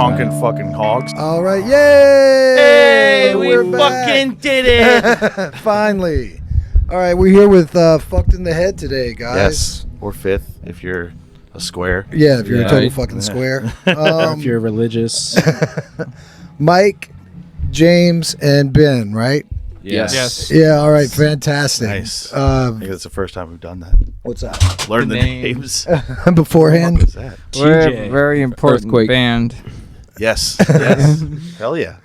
honking fucking hogs. All right, yay! Hey, we We're back. fucking did it. Finally. All right, we're here with Fucked in the Head today, guys. Yes, or FITH if you're a square. Yeah, if you're a total Right. fucking square. If you're religious. Mike, James, and Ben, right? Yes. Yeah, all right, fantastic. Nice. I think that's the first time we've done that. What's that? Learn the names. names. Beforehand? What was that? We're TJ. a very important Earthquake. band. Yes. Yes. Hell yeah.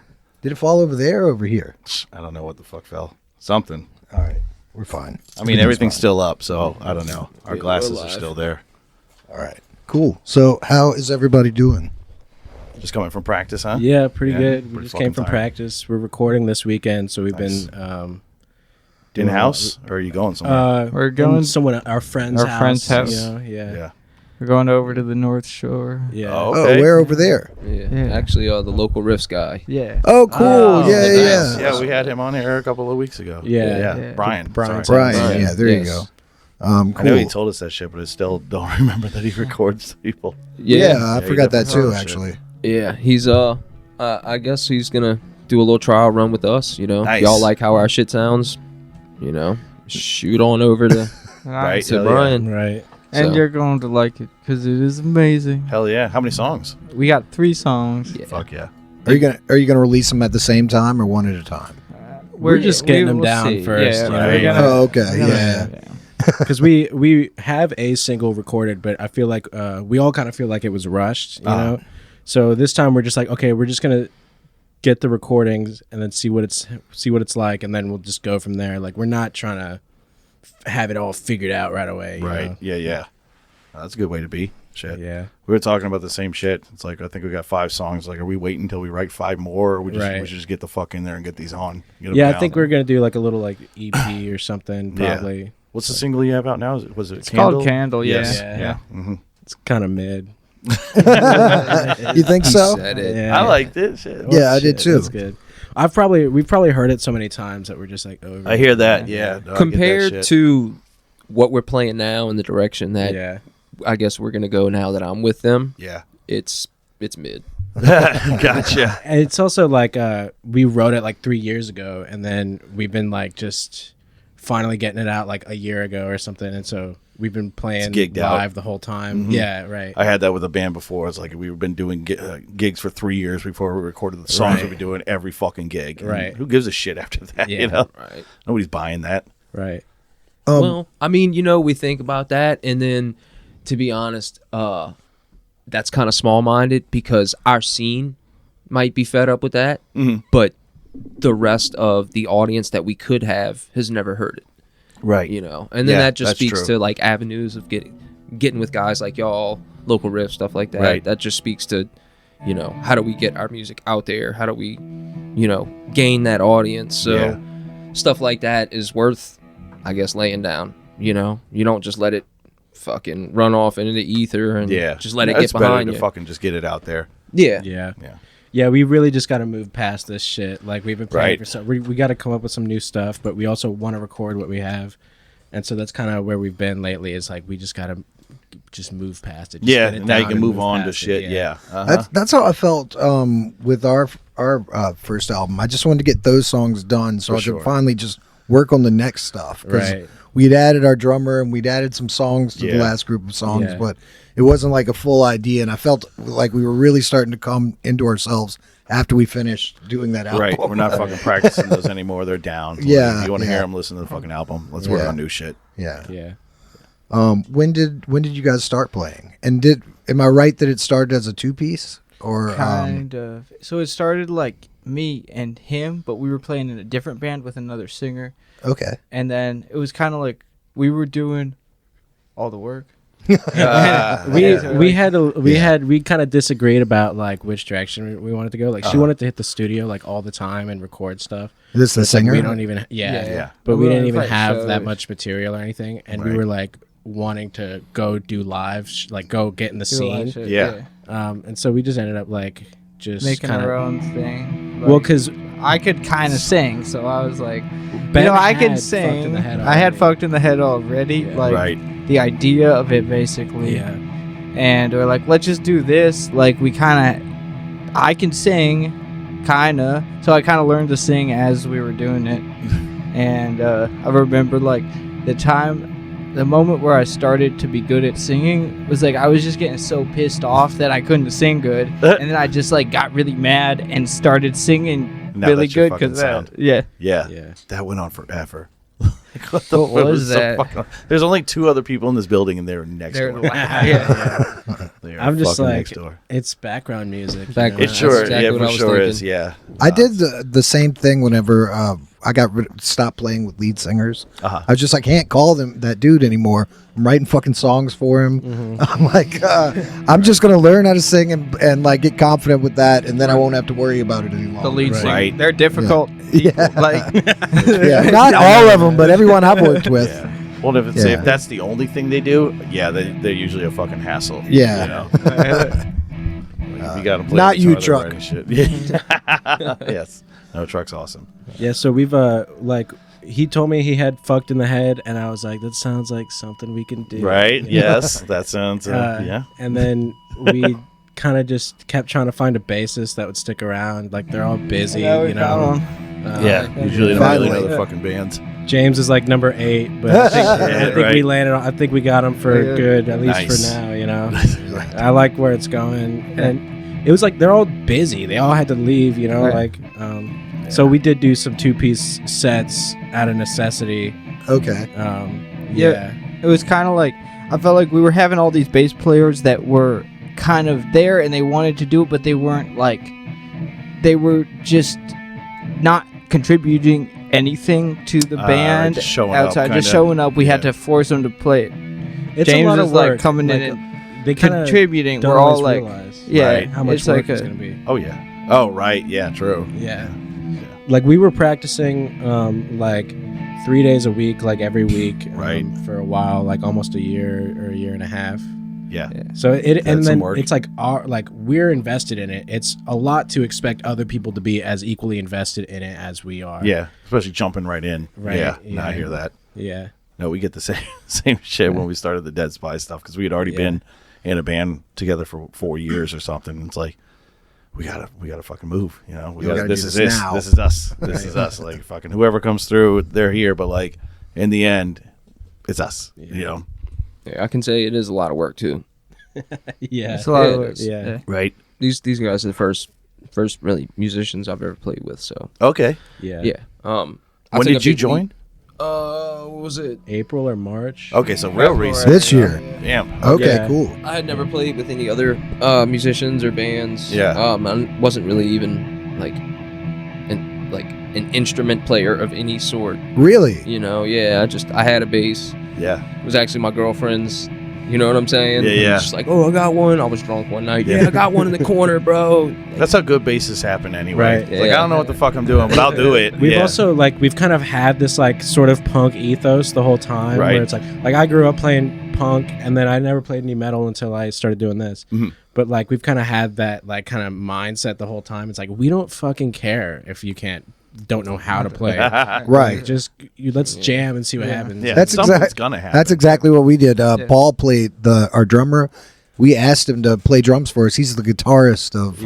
Did it fall over there or over here? I don't know what the fuck fell. Something. All right, we're fine. I mean, everything's still up, so I don't know. Our We're glasses are alive. still there. All right, cool. So how is everybody doing? Just coming from practice, huh? Yeah, pretty Yeah, good. We pretty just came fucking from tired. practice. We're recording this weekend, so we've Nice. been In house, or are you going somewhere? We're in going- someone our friend's Our friend's house. You know, yeah. Yeah. We're going over to the North Shore. Yeah. Oh. Oh, Okay. where over there? Yeah. Actually, the local riffs guy. Yeah. Oh, cool. Oh, yeah, nice. yeah. Yeah, we had him on here a couple of weeks ago. Yeah. Yeah. Brian. Brian. Sorry. Brian, yeah, there you Yes. go. Cool. I know he told us that shit, but I still don't remember that he records people. Yeah, I he forgot that definitely too, shit. actually. Yeah, he's I guess he's gonna do a little trial run with us. You know, Nice. y'all like how our shit sounds. You know, shoot on over to Right. to Hell yeah. Brian. Right. And So- you're going to like it because it is amazing. Hell yeah. How many songs? We got 3 songs. Yeah. Fuck yeah. Are you gonna release them at the same time or one at a time? We're just getting them will down see. first, Yeah, you know? Right. we're gonna- Oh, okay, we're gonna- yeah. Because we have a single recorded, but I feel like we all kind of feel like it was rushed, you know. So this time we're just like, okay, we're just gonna get the recordings and then see what it's like, and then we'll just go from there. Like we're not trying to have it all figured out right away. you Right. know? Yeah, yeah. That's a good way to be. Shit. Yeah. We were talking about the same shit. It's like, I think we got 5 songs. Like, are we waiting until we write 5 more, or we should just get the fuck in there and get these on? Get 'em Yeah, I down? think we're gonna do like a little like EP or something, Yeah. probably. What's the single you have out now? Was it It's Candle? called Candle, yeah. Yes. Yeah. Yeah. Mm-hmm. It's kind of mid. You think so? Said it. Yeah. I liked it. Shit. Yeah, I did too. That's good. We've probably heard it so many times that we're just like over. I hear that. Yeah. No, I get that Compared shit. to what we're playing now and the direction that Yeah. I guess we're gonna go now that I'm with them, Yeah. it's mid. Gotcha. And it's also like we wrote it like 3 years ago, and then we've been like just finally getting it out like a year ago or something, and so we've been playing gigged out. live the whole time. Yeah, right. I had that with a band before. It's like we've been doing gigs for 3 years before we recorded the songs. Right. We've been doing every fucking gig. And Right. who gives a shit after that? Yeah. You know, Right. nobody's buying that. Right. Well, I mean, you know, we think about that, and then, to be honest, that's kind of small-minded because our scene might be fed up with that, but the rest of the audience that we could have has never heard it, Right. you know? And then Yeah, that just that's speaks true. to, like, avenues of getting with guys like y'all, local riff, stuff like that. Right. That just speaks to, you know, how do we get our music out there? How do we, you know, gain that audience? So Yeah. stuff like that is worth, I guess, laying down. You know, you don't just let it fucking run off into the ether and Yeah. just let it It's get behind better you. to fucking just get it out there. Yeah. Yeah. Yeah. Yeah, we really just got to move past this shit. Like we've been playing Right. for so we got to come up with some new stuff, but we also want to record what we have, and so that's kind of where we've been lately. Is like we just got to just move past it. Just Yeah. get it Now you down can and move on to past it, shit. Yeah. Uh-huh. That's how I felt with our first album. I just wanted to get those songs done so For I sure. could finally just work on the next stuff. 'Cause Right. we'd added our drummer and we'd added some songs to the Yeah. last group of songs, Yeah. but it wasn't like a full idea. And I felt like we were really starting to come into ourselves after we finished doing that album. Right. We're not fucking practicing those anymore. They're down. Yeah, If you want to yeah. hear them, listen to the fucking album. Let's work Yeah. on new shit. Yeah. Yeah. When did you guys start playing? And am I right that it started as a 2-piece or Kind of. So it started like me and him, but we were playing in a different band with another singer. okay. And then it was kind of like we were doing all the work. We kind of disagreed about like which direction we wanted to go. Like she wanted to hit the studio like all the time and record stuff. Is this the It's like, singer? we don't even Yeah. but we We didn't wanted to even play have that shows. much material or anything, and we Right. were like wanting to go do live, like go get in the Do a lot of scene. shit, Yeah. And so we just ended up like just making kind our of own thing. well, Like, because I could kind of sing, so I was like, Ben I had can Fucked sing. in the Head I had already. fucked in the head already, Yeah. like Right. the idea of it basically. yeah, And we're like, let's just do this. Like we kind of, I can sing, kinda. So I kind of learned to sing as we were doing it. And I remember like the moment where I started to be good at singing was like I was just getting so pissed off that I couldn't sing good, and then I just like got really mad and started singing Now really that's your good fucking because sound. yeah. Yeah. Yeah. That went on forever. What was so that? fucking- there's only 2 other people in this building, and they're next They're door. yeah. They are I'm just fucking like, next door. it's background music. you Background. know? It sure, exactly yeah, what for I was sure thinking. is. Yeah. I did the same thing whenever I stopped playing with lead singers. Uh-huh. I was just like, can't call them that dude anymore. I'm writing fucking songs for him. I'm like, I'm just gonna learn how to sing and like get confident with that, and then I won't have to worry about it any longer. The lead singer. Right. They're difficult people. Yeah. Like Yeah, not all of them, but everyone I've worked with. Yeah. Well, if, it's, Yeah. if that's the only thing they do, yeah, they're usually a fucking hassle. Yeah. You know? You got to play not the you, guitar, Truck. they're writing shit. Yes. No, Truck's awesome. Yeah, so we've like he told me he had fucked in the head, and I was like, that sounds like something we can do. Right? you know? Yes. That sounds, yeah. And then we kind of just kept trying to find a bassist that would stick around. Like they're all busy, Yeah, we you found know. one. Yeah. Usually don't Finally. really know the fucking bands. James is like number 8, but I think, Yeah, I think we right. landed. I think we got him for Yeah. good, at least Nice. for now. You know, I like where it's going, and it was like they're all busy. They all had to leave. You know, Right. like so we did do some 2-piece sets out of necessity. Okay. Yeah. It was kind of like I felt like we were having all these bass players that were kind of there and they wanted to do it, but they weren't like they were just not contributing anything to the band just showing up, outside, just kinda. showing up. We had Yeah. to force them to play it. It's James a lot is of like work. coming in Like, and they kind of contributing. don't We're all always like, realize, yeah, Right. how much it's work like it's a, gonna be. Oh, yeah. Oh, right. Yeah, true. Yeah. Like we were practicing like 3 days a week, like every week, Right. for a while, like almost a year or a year and a half. Yeah. So it That's and some then work. it's like we're invested in it. It's a lot to expect other people to be as equally invested in it as we are. Yeah. Especially jumping right in. Right, Yeah. yeah. No, I hear that. Yeah. No, we get the same shit when we started the Dead Spy stuff because we had already Yeah. been in a band together for 4 years or something. It's like we gotta fucking move. You know, We gotta this do is this this. now. This is us. This is us. Like fucking whoever comes through, they're here. But like in the end, it's us. You know, Yeah, I can say it is a lot of work too. Yeah. it's a lot Yeah, of it work. is. Yeah. right? These guys are the first really musicians I've ever played with. So Okay. Yeah. yeah. I When think did a you big join? leap- what was it? April or March. Okay, so real recent. This year. Damn. Okay, Yeah. cool. I had never played with any other musicians or bands. Yeah. I wasn't really even like an instrument player of any sort. Really? You know, yeah. I had a bass. Yeah. It was actually my girlfriend's. You know what I'm saying? Yeah, And yeah. Just like, oh, I got one. I was drunk one night. Yeah. Yeah, I got one in the corner, bro. That's how good bases happen anyway. Right. It's like Yeah. I don't know what the fuck I'm doing, but I'll do it. We've Yeah. also we've kind of had this like sort of punk ethos the whole time, Right. where it's like I grew up playing punk, and then I never played any metal until I started doing this. Mhm. But like we've kind of had that like kind of mindset the whole time. It's like we don't fucking care if you don't know how to play. Right. Just let's jam and see what happens. Yeah. That's Something's exact- gonna happen. That's exactly what we did. Paul played our drummer. We asked him to play drums for us. He's the guitarist of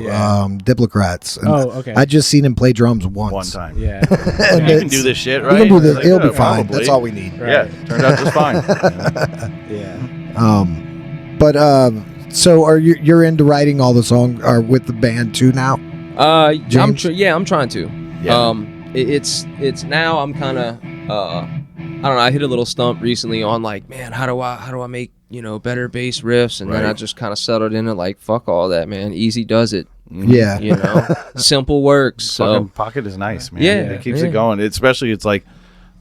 Diplocrats. And Oh, okay. I just seen him play drums once. one time. Yeah. And You can it's- do this shit, We right? can do this. Like, It'll yeah, be fine. probably. That's all we need. Yeah, turned out just fine. Yeah. But so are you're into writing all the songs or with the band too now? I'm James? I'm trying to. Yeah. It's now I'm kind of I don't know. I hit a little stump recently on like, man, how do I make better bass riffs? And then I Right. just kind of settled into like, fuck all that, man. Easy does it. Yeah. You know, simple works. Fucking So pocket is nice, man. Yeah, It keeps yeah. it going. Especially it's like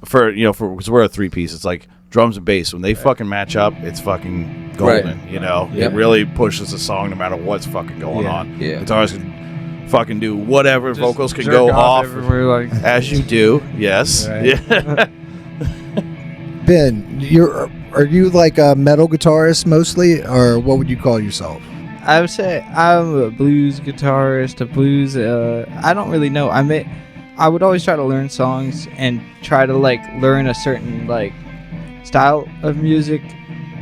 because we're a 3-piece. It's like drums and bass. When they fucking match up, it's fucking golden. Right. You know, Yep. it really pushes the song no matter what's fucking going Yeah. on. Yeah. Guitars can fucking do whatever. Just Vocals can jerk go off everywhere, like as you do. Yes. Right. Yeah. Ben, are you like a metal guitarist mostly, or what would you call yourself? I would say I'm a blues guitarist, a blues. I don't really know. I would always try to learn songs and try to like learn a certain like style of music,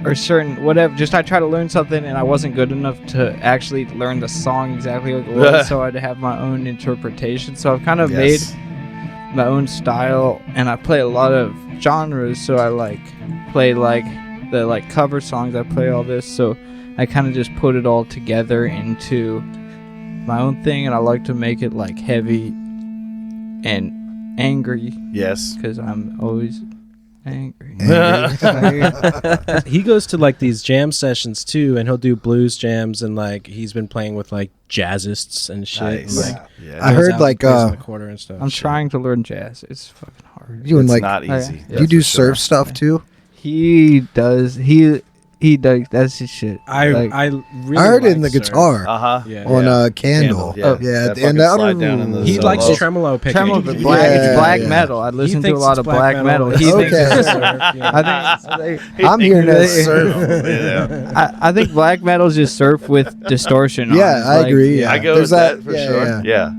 or certain whatever. Just I try to learn something, and I wasn't good enough to actually learn the song exactly like it was, so I'd have my own interpretation. So I've kind of made my own style, and I play a lot of genres. So I like play like the like cover songs. I play all this, so I kind of just put it all together into my own thing, and I like to make it like heavy and angry. Yes. Because I'm always angry. He goes to like these jam sessions too, and he'll do blues jams, and like he's been playing with like jazzists and shit. Nice. And, like, Yeah. I goes heard out like and plays on the quarter and stuff. I'm trying to learn jazz. It's fucking hard. you and It's like not easy. yeah. you do That's for sure. surf stuff too. He does. He does. That's his shit. I Like, really I heard it in the like surf. guitar Yeah. on Candle. Yeah. Yeah, That and fucking I slide don't down in the He solo. likes tremolo picking. tremolo, but black, Yeah, it's black yeah. metal. I listen to a thinks lot it's of black metal. He Okay. thinks it's surf. Yeah. I think I'm hearing that they- surf. Yeah. I think black metal is just surf with distortion. on it. Yeah, I Like, agree. Yeah. I go There's with that for sure. Yeah. Yeah.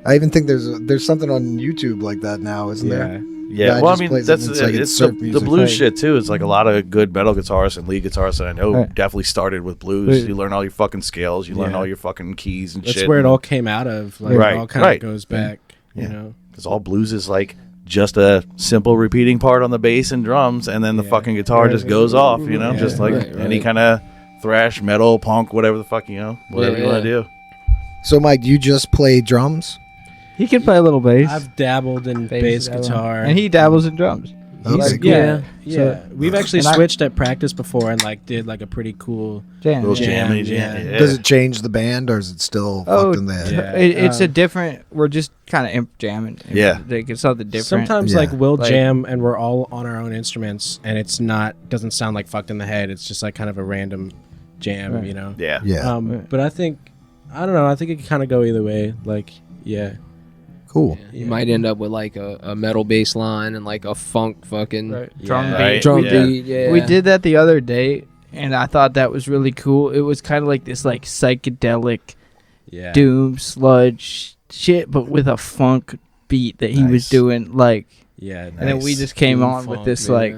I even think there's something on YouTube like that now, isn't there? Yeah, Yeah, I well, I just mean, plays that's it, it's like it's it's surf the music. blues Right. shit too. It's like a lot of good metal guitarists and lead guitarists that I know Right. definitely started with blues. Right. You learn all your fucking scales, you learn Yeah. all your fucking keys and That's shit. where it all came out of. Like, Right, it all kind right. of goes back. Yeah. You know. Because all blues is like just a simple repeating part on the bass and drums, and then the Yeah. fucking guitar just goes off. You know, Yeah, just like right, any right. kind of thrash, metal, punk, whatever the fuck whatever you Yeah. want to do. So, Mike, do you just play drums? He can play a little bass. I've dabbled in bass guitar, and he dabbles in drums. Okay, Like, cool. yeah, Yeah. yeah. We've actually and I- switched at practice before and like did like a pretty cool. Jam. Little Jam, jammy, yeah. yeah. Does it change the band, or is it still Oh, fucked in the head? yeah. It's a different. We're just kind of imp jamming. Yeah. Like it's something different. Sometimes Yeah. like we'll Like- jam and we're all on our own instruments and it's doesn't sound like fucked in the head. It's just like kind of a random jam, Right. you know. Yeah. Yeah, Right. But I don't know. I think it can kind of go either way. Like, yeah. cool. You might end up with like a metal bass line and like a funk fucking Right. Yeah. Drum Right. beat. drum Yeah. beat. Yeah, We did that the other day, and I thought that was really cool. It was kind of like this like psychedelic Yeah. doom sludge shit, but with a funk beat that he was Nice. doing. Like, Yeah. and then we Nice. just came Doom on with funk, this yeah. like.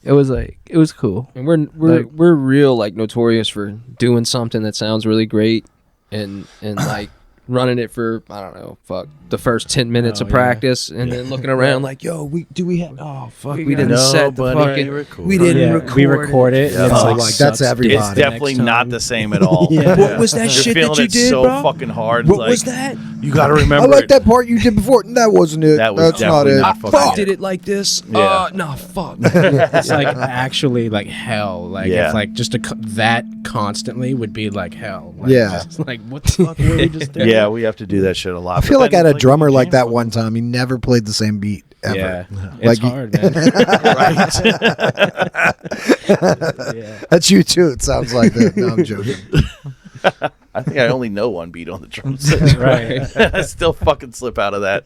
It was cool. And we're Like- we're real like notorious for doing something that sounds really great and like running it for I don't know, fuck the first 10 minutes Oh, of yeah. practice and then looking around like, yo, we have we We didn't got- set the fucking we didn't Yeah, record we record it. Yeah. and it's Oh, like, like, that's sucks everybody. It's dick definitely next not time. the same at all. Yeah. What was that You're shit feeling that you it did, so bro? fucking hard. What Like, was that? You got to I remember like it. that part you did before. That wasn't it. That was That's not definitely it. not fucking I it. did it like this. Yeah. No, fuck. It's like actually like hell. Like Yeah. if like just that constantly would be like hell. Like, Yeah. just like what the fuck were we just doing? Yeah, we have to do that shit a lot. I feel like I had a drummer like that one time. He never played the same beat ever. Yeah. Like It's hard, man. Yeah. That's you too. It sounds like that. No, I'm joking. I think I only know one beat on the drums. Right. I still fucking slip out of that.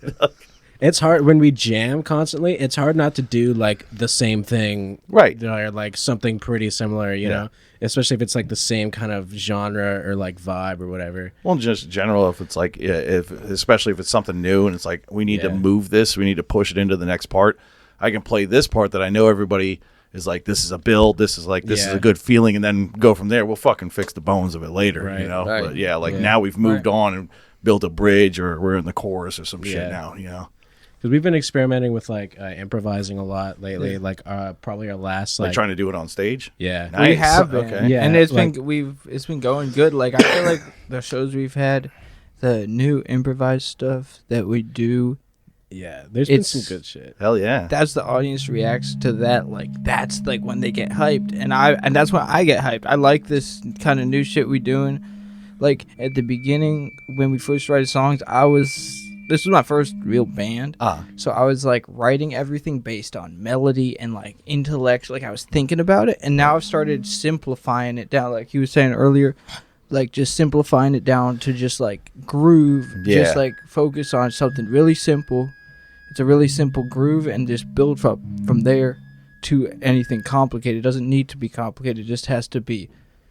It's hard when we jam constantly. It's hard not to do like the same thing, Right. or like something pretty similar. You Yeah. know, especially if it's like the same kind of genre or like vibe or whatever. Well, just general, if it's like, especially if it's something new and it's like, we need to Yeah. move this, we need to push it into the next part. I can play this part that I know everybody is like, this is a build, this is Yeah. a good feeling, and then go from there. We'll fucking fix the bones of it later, you Right. know? Right. But yeah, like Yeah. now we've moved on and built a bridge, or we're in the chorus or some shit Yeah. now, you know? Because we've been experimenting with like improvising a lot lately. Like probably our last Like trying to do it on stage. yeah. Nice. We have been, Okay. Yeah, and it's like- been going good. Like I feel like the shows we've had, the new improvised stuff that we do, Yeah, there's been It's- some good shit. Hell yeah. that's the audience reacts to that. Like that's like when they get hyped, and that's when I get hyped. I like this kind of new shit we doing. Like at the beginning when we first started songs, this was my first real band. So I was like writing everything based on melody and like intellect. Like I was thinking about it, and now I've started simplifying it down. Like he was saying earlier, like just simplifying it down to just like groove. Just Yeah. like focus on something really simple. It's a really simple groove, and just build from there to anything complicated. It doesn't need to be complicated. It just has to be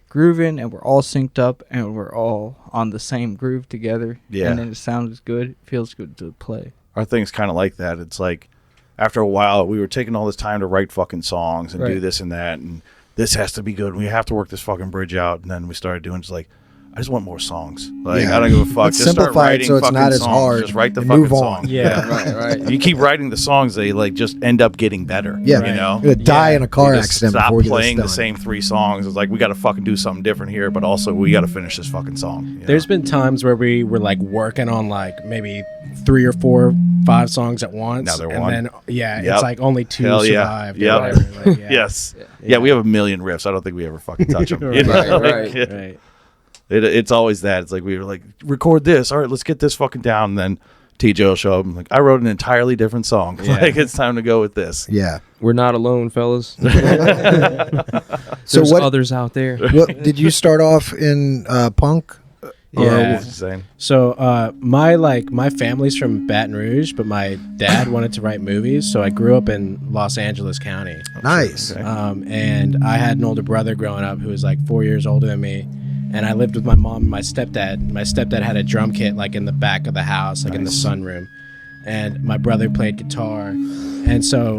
grooving, and we're all synced up, and we're all on the same groove together. Yeah. And then it sounds good. It feels good to play. Our thing's kind of like that. It's like after a while, we were taking all this time to write fucking songs and do Right. this and that, and this has to be good. We have to work this fucking bridge out. And then we started doing just like, I just want more songs. Like, Yeah. I don't give a fuck. Let's Just start simplify it writing so it's fucking not as songs. hard Just write the and fucking move on. song. Yeah. Right. If you keep writing the songs, they like just end up getting better. Yeah, You know? You're gonna die in a car You just accident stop before we get playing this the done. same 3 songs. It's like, we got to fucking do something different here, but also we got to finish this fucking song. you There's know? been times where we were like working on like maybe 3 or 4, 5 songs at once. Now they're and one. then Yep. it's like only 2 Hell yeah. survived. or Yep. whatever, like, yeah. Yes. Yeah, we have a million riffs. I don't think we ever fucking touch them. You know? Right. Like, Right. it's always that. It's like we were like, record this. All right, let's get this fucking down. And then TJ will show up and like, I wrote an entirely different song. Yeah. Like, it's time to go with this. Yeah. We're not alone, fellas. So There's what? others out there. What did you start off in punk? Or Yeah. what was he saying? So my family's from Baton Rouge, but my dad wanted to write movies, so I grew up in Los Angeles County. Nice. Okay. And I had an older brother growing up who was like 4 years older than me, and I lived with my mom and my stepdad. My stepdad had a drum kit like in the back of the house, like in the sunroom, and my brother played guitar. And so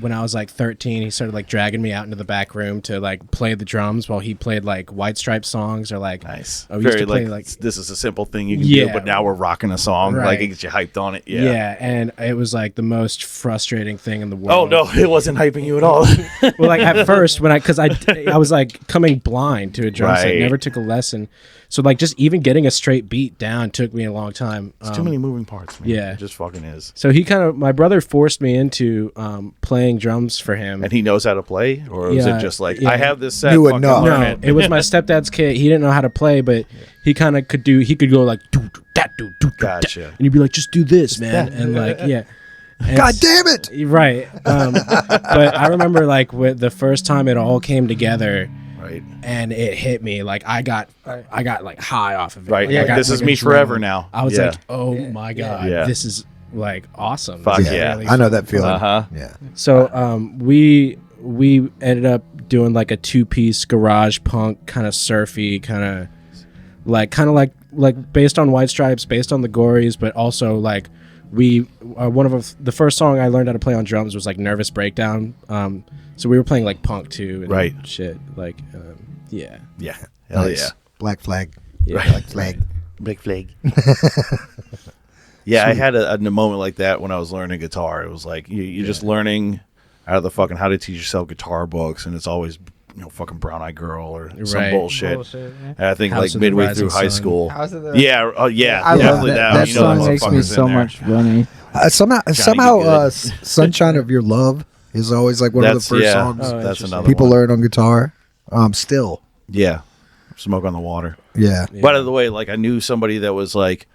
when I was like 13, he started like dragging me out into the back room to like play the drums while he played like White Stripes songs or like Nice. I used Very to play, like, like- this is a simple thing you can Yeah. do, but now we're rocking a song. Like, Right. it gets you hyped on it. yeah. Yeah. And it was like the most frustrating thing in the Oh, world. no, it wasn't hyping you at all. Well, like at first when because I was like coming blind to a drum set, Right. never took a lesson, so like just even getting a straight beat down took me a long time. It's too many moving parts, man. yeah. It just fucking is. So my brother forced me into playing drums for him. And he knows how to play? Or is Yeah, it just like, yeah. I have this set, Knew fucking enough. learn No, it. it was my stepdad's kid. He didn't know how to play, but he kind of could do. He could go like do that do do that, Gotcha. and you'd be like, just do this, man, and like yeah. And God damn it! Right. But I remember like with the first time it all came together. Right. And it hit me like I got like high off of it. Right. Like, I Like, got this is like me adrenaline. forever now. I was Yeah. like, oh my god, Yeah. this is like awesome. Fuck This is yeah. really I know that feeling. Uh-huh. Yeah. So we ended up doing like a 2-piece garage punk kind of surfy kind of like based on White Stripes, based on the Gories, but also like we one of the first song I learned how to play on drums was like Nervous Breakdown. So we were playing like punk too, and Right. shit, like yeah. Yeah. Hell Nice. yeah. Black flag. Yeah. Black flag. Big flag. Yeah, I had a moment like that when I was learning guitar. It was like you're just learning out of the fucking how to teach yourself guitar books, and it's always fucking Brown Eyed Girl or some Right. bullshit. Bullshit, yeah. And I think House like of the midway Rising through high Sun. school. House of the- Yeah, oh yeah, I love definitely that. that. That You know the song makes me motherfuckers so in there. much funny. Somehow, Good. "Sunshine of Your Love" is always like one of the That's first yeah. songs Oh, That's interesting. another people one. learn on guitar. Still, Yeah, Smoke on the Water. yeah. By the way, like I knew somebody that was like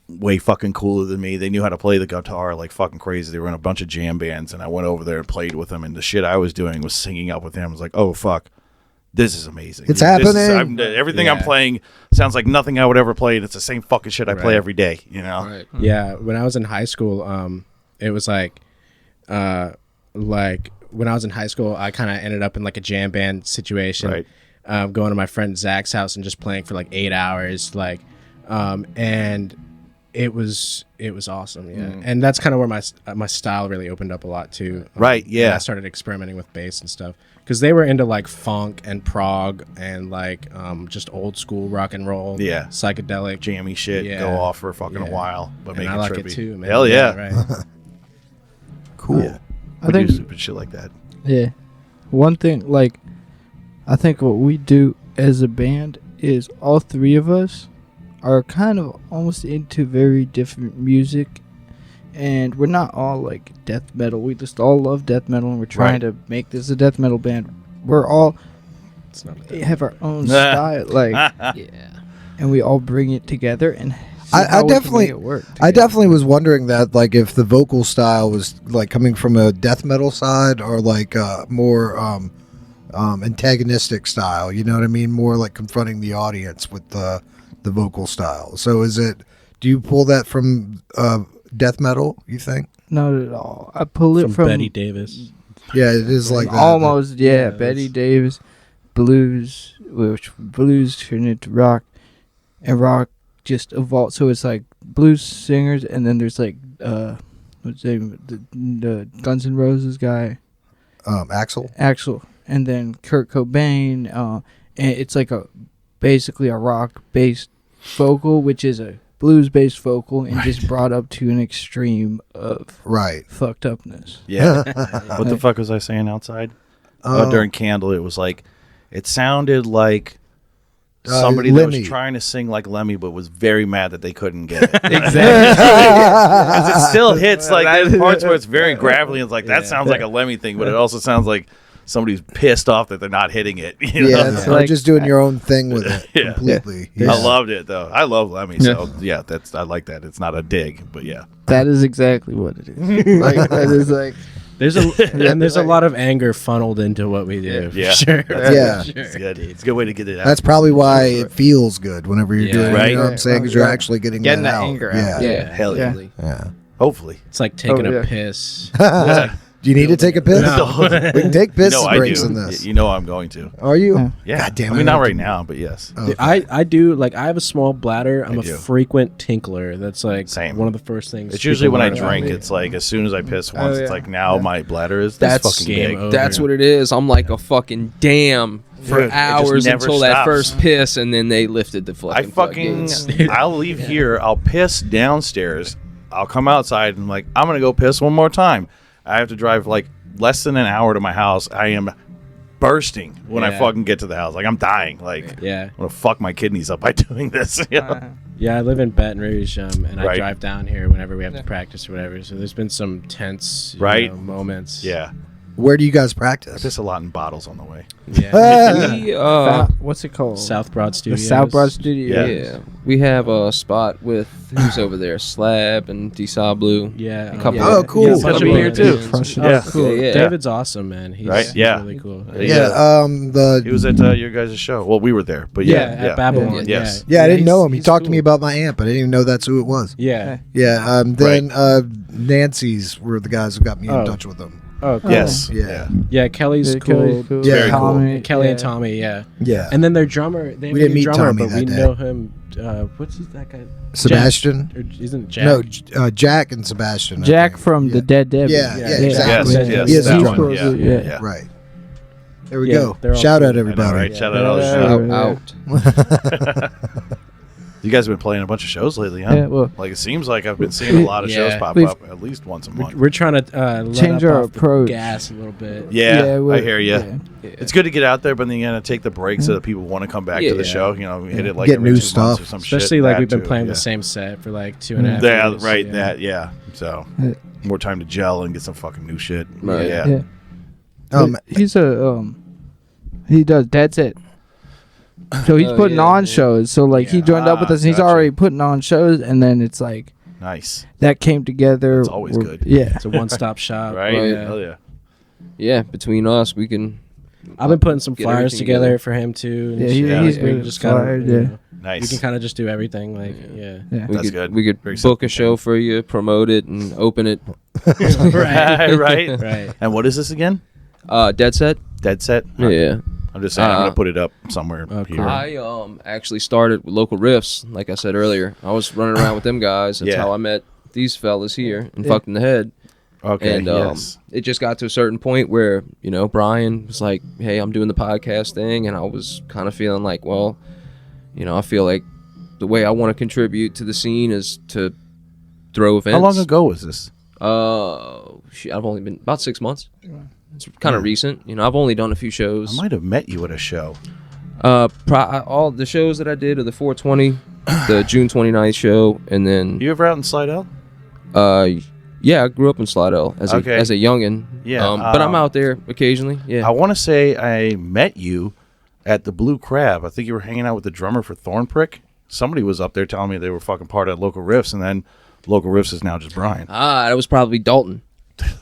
way fucking cooler than me. They knew how to play the guitar like fucking crazy. They were in a bunch of jam bands, and I went over there and played with them. And the shit I was doing was singing up with him. I was like, oh fuck, this is amazing. It's This is- happening. everything I'm Yeah. playing sounds like nothing I would ever play. And it's the same fucking shit I play Right. every day. You know? Right. Yeah, when I was in high school, it was like when I was in high school, I kind of ended up in like a jam band situation, Right. Going to my friend Zach's house and just playing for like 8 hours, and it was awesome, yeah. And that's kind of where my style really opened up a lot too, Right, and yeah. I started experimenting with bass and stuff because they were into like funk and prog and like just old school rock and roll, Yeah. psychedelic. Jammy shit, Yeah. go off for fucking a Yeah. while, but And make I it like trippy. it too, man. Hell yeah. right. Cool. Yeah. I We think do stupid shit like that. Yeah. One thing, like, I think what we do as a band is all 3 of us are kind of almost into very different music. And we're not all like death metal. We just all love death metal, and we're trying Right. to make this a death metal band. We're all It's not that. have our own style, like, Yeah. and we all bring it together and see I how we can definitely- make it work. I together. definitely was wondering that, like, if the vocal style was like coming from a death metal side or like more antagonistic style. You know what I mean? More like confronting the audience with the vocal style. So is it? Do you pull that from death metal? You think? Not at all. I pull it from Betty Davis. Yeah, it is like that. almost, yeah. Yeah, Betty that's- Davis, blues, which blues turned into rock, and rock just evolved. So it's like blues singers, and then there's like what's his name? The Guns N' Roses guy, Axel. and then Kurt Cobain. And it's like basically a rock based vocal, which is a blues based vocal, and just brought up to an extreme of Right. fucked upness. Yeah. What the fuck was I saying outside? During Candle, it was like, it sounded like somebody that Lemmy. was trying to sing like Lemmy, but was very mad that they couldn't get it. Exactly. 'Cause it still hits like there's parts where it's very gravelly. And it's like that sounds like a Lemmy thing, but it also sounds like somebody's pissed off that they're not hitting it. You know? Yeah, it's Like- just doing your own thing with it Yeah. completely. I loved it though. I love Lemmy, so yeah, I like that. It's not a dig, but yeah. That is exactly what it is. Like that is like There's a lot of anger funneled into what we do. Yeah. For sure. Yeah. It's good. It's a good way to get it out. That's probably why it feels good whenever you're doing it. Right. You know what I'm saying? Because you're actually getting Getting that that out. anger out. Yeah. Yeah, Hell yeah. definitely. Yeah. Hopefully. It's like taking Oh, yeah. a piss. Do you need to take a piss? We can take piss I breaks do. in this. You know I'm going to. Are you? Yeah. Yeah. God damn I it. mean, not right now, but yes. Okay. I do, like, I have a small bladder. I'm a do. frequent tinkler. That's like Same. one of the first things. It's usually people when I learn about drink. me. It's like as soon as I piss once, yeah. it's like now my bladder is That's this fucking game big. over. That's what it is. I'm like a fucking dam for Dude, it just hours never until that stops. first piss, and then they lifted the I fucking floodgates. I'll leave here. I'll piss downstairs. I'll come outside and like I'm gonna go piss one more time. I have to drive like less than an hour to my house. I am bursting when I Yeah. fucking get to the house. Like I'm dying. Like Yeah. I'm gonna fuck my kidneys up by doing this. Yeah. Yeah, I live in Baton Rouge, and I Right. drive down here whenever we have to practice or whatever. So there's been some tense Right. moments. Yeah. Where do you guys I practice? piss a lot in bottles on the way. Yeah. We, what's it called? South Broad The Studios. South Broad Studio. yeah, we have a spot with who's over there, Slab and Blue. Yeah. A couple Yeah. Oh, cool. Yeah, Bunch of couple beer, too. Fresh Oh, Yeah. cool. Yeah. David's awesome, man. He's, Right? he's Yeah. really cool. Yeah. He was at your guys' show. Well, we were there, but Yeah, yeah. at Babylon. Yeah. Yes. Yeah, I didn't he's- know him. He he's talked to me cool. about my amp. I didn't even know that's who it was. Yeah. Yeah. Then Nancy's were the guys who got me in Oh. touch with them. Oh, cool. Yes. Yeah. Yeah, Kelly's Yeah, cool. Kelly's cool. Yeah. Very cool. Tommy, Kelly and yeah. Tommy, yeah. Yeah. And then their drummer. They have We a didn't new meet drummer, Tommy but that we day. know him. What's that guy? Sebastian? Jack, or isn't Jack? No, Jack and Sebastian. I Jack think. from Yeah. the Dead Debbie. Yeah, Yeah. exactly. Yes, yes, He is that a one. drummer. Yeah, Yeah. yeah. Right. There we Yeah, go. they're all Shout cool. out I know, everybody. right? Shout out. Yeah. Shout Out. You guys have been playing a bunch of shows lately, huh? Yeah, well- like it seems like I've been seeing a lot of shows Yeah. pop We've- up at least once a month. We're trying to let Change up our off the approach. gas a little bit. Yeah, I we're- hear you. yeah. It's good to get out there, but then you gotta take the break so that people want to come back to the Yeah. show. You know, we hit it like Get every new 2 months stuff. or some shit. Especially like That we've been too, playing yeah. the same set for like 2.5 Yeah, years. right. yeah. That, yeah. So more time to gel and get some fucking new shit. Right. Yeah. Yeah. Um, But he's he does Dead Set. So he's Oh, putting yeah, on yeah. shows. So like he Yeah. joined up with us and he's Gotcha. already putting on shows, and then it's like Nice. that came together. That's always We're- good. Yeah. It's a one-stop shop. Right? Right. Hell yeah. Yeah, between us, we can. I've been putting some Get flyers everything together together. for him too. and Yeah, shit. he's We good at just kinda, flyers, you yeah. know, Nice. We can kind of just do everything. Like, yeah. Yeah. We That's could, good. We could Very book a simple. show for you, promote it, and open it. right. Right. Right. And what is this again? Dead Set. Dead Set? Yeah. I'm just saying, I'm Uh, gonna put it up somewhere Oh, here. cool. I actually started with local riffs, like I said earlier. I was running around with them guys. That's Yeah. how I met these fellas here and Yeah. fucked in the head. Okay. And yes. it just got to a certain point where, Brian was like, hey, I'm doing the podcast thing. And I was kind of feeling like, well, I feel like the way I want to contribute to the scene is to throw events. How long ago was this? I've only been about 6 months. It's kind of recent. I've only done a few shows. I might have met you at a show. All the shows that I did are the 420, the June 29th show, and then You ever out in Slidell? yeah, I grew up in Slidell as Okay. a youngin. Yeah, but I'm out there occasionally. Yeah, I want to say I met you at the Blue Crab. I think you were hanging out with the drummer for Thornprick. Somebody was up there telling me they were fucking part of Local Riffs, and then Local Riffs is now just Brian. that was probably Dalton.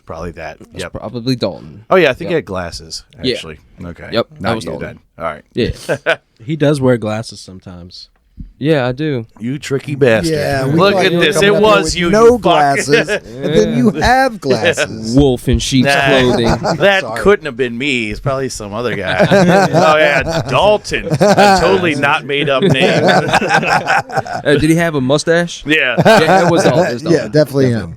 Probably that. That's Yep. probably Dalton. Oh yeah, I think Yep. he had glasses. Yeah. Actually. Okay. Yep, Not that was you Dalton. then. All right. Yeah, He does wear glasses sometimes. yeah, I do. You tricky bastard. Yeah, we Look thought at you were this. coming It up here was with you. No you fuck. glasses, and then you have glasses. Wolf in sheep's clothing. That Sorry. couldn't have been me. It's probably some other guy. Oh yeah, Dalton. A totally not made up name. Did he have a mustache? Yeah. Yeah, it was Dalton. It was Yeah, Dalton. definitely him.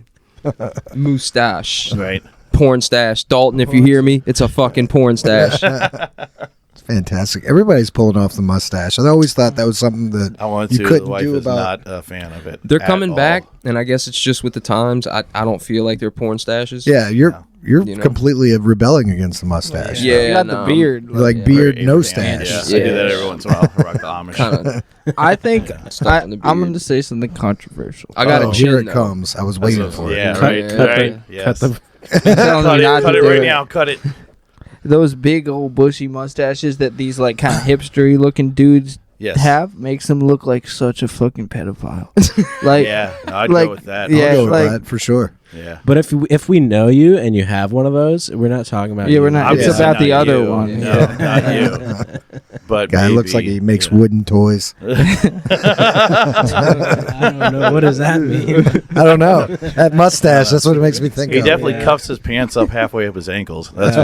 Mustache. Right. Porn stash. Dalton, if you hear me, it's a fucking porn stash. It's fantastic. Everybody's pulling off the mustache. I always thought that was something that I want you to. couldn't The wife do is about. not a fan of it. They're at coming all. back, and I guess it's just with the times. I don't feel like they're porn stashes. Yeah, you're You know? completely rebelling against the mustache. Yeah, You got no, the beard. You're like Yeah. beard, Very no Abraham, stash. Yeah, I do Yeah. that every once in a while. I rock the Amish. kind of. I think Stuff in the I'm beard. going to say something controversial. I got Oh, a chin, here it though. comes. I was waiting for it. Yeah, Cut- right. cut right. the- Yes. cut the. I'm telling Cut you it, not cut to it do right it. now. Cut it. Those big old bushy mustaches that these like kind of hipstery looking dudes Yes. have makes them look like such a fucking pedophile. Like, Yeah, no, I'd like, go with that. yeah, I'll go with like- that for sure. Yeah. But if we know you and you have one of those, we're not talking about. Yeah, you. we're not- it's Obviously about the not other you. one. No, Yeah. not you. But Guy maybe, looks like he makes yeah. wooden toys. I don't know. What does that mean? I don't know. That mustache, that's what it makes me think He of. definitely Yeah. cuffs his pants up halfway up his ankles. That's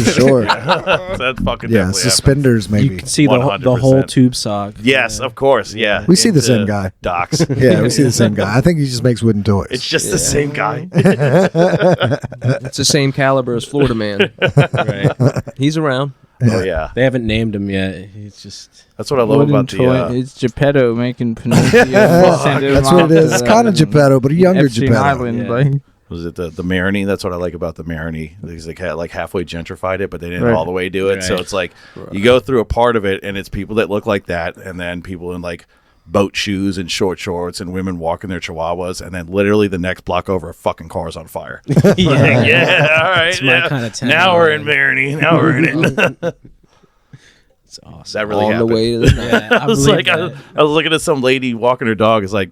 For sure. That's fucking Yeah, definitely suspenders You maybe. can see the 100%. whole tube sock. Yes, of course. Yeah, We see the Into same guy. Docs. Yeah, we see the same guy. I think he just makes wooden toys. It's just the same guy. It's the same caliber as Florida Man. Right. He's around. Oh yeah, They haven't named him yet. He's just. that's what I love wooden about toy. the. It's Geppetto making Pinocchio. That's what it is. It's kind of Geppetto, but a younger Epstein Geppetto. Island, Yeah. like, Was it the Marigny? That's what I like about the Marigny. Because they kind of like halfway gentrified it, but they didn't Right. all the way do it. So Right. it's like you go through a part of it, and it's people that look like that, and then people in like boat shoes and short shorts, and women walking their chihuahuas, and then literally the next block over, a fucking car's on fire. Yeah. Yeah, all right. It's my yeah. kinda town. Now we're in Marigny. Now we're in it. It's awesome. That really on happened. the way to the night. Yeah, I was believe like, I that. was looking at some lady walking her dog. It's like,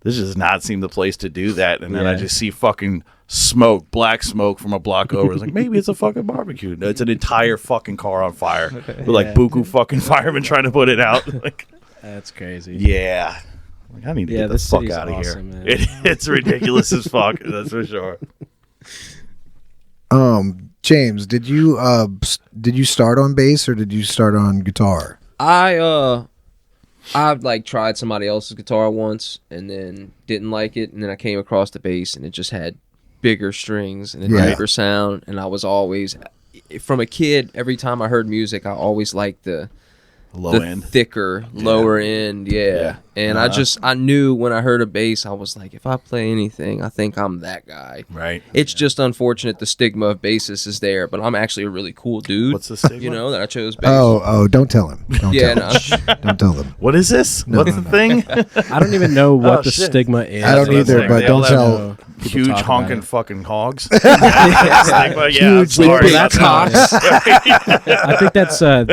this does not seem the place to do that. And then I Yeah. just see fucking smoke, black smoke from a block over. It's like, maybe it's a fucking barbecue. No, it's an entire fucking car on fire with like Yeah. buku fucking firemen trying to put it out. Like, That's crazy. yeah. Like, I need to Yeah, get the this fuck city's out of awesome, here. man. It's ridiculous as fuck. That's for sure. James, did you start on bass or did you start on guitar? I've like tried somebody else's guitar once and then didn't like it, and then I came across the bass and it just had bigger strings and a Yeah. deeper sound, and I was always, from a kid, every time I heard music, I always liked the Low the end. thicker, lower end, yeah. Yeah. And I knew when I heard a bass, I was like, if I play anything, I think I'm that guy. Right. It's just unfortunate the stigma of bassist is there, but I'm actually a really cool dude. What's the stigma? You know, that I chose bass. Oh, don't tell him. Don't Yeah, tell him. Don't tell him. What is this? No, What's no, the thing? I don't even know what Oh, the shit. stigma is. I don't That's what I'm either, saying. but They don't all have tell. People Huge talk about honking it. fucking hogs. Stigma, yeah, Huge sorry people about that that. I think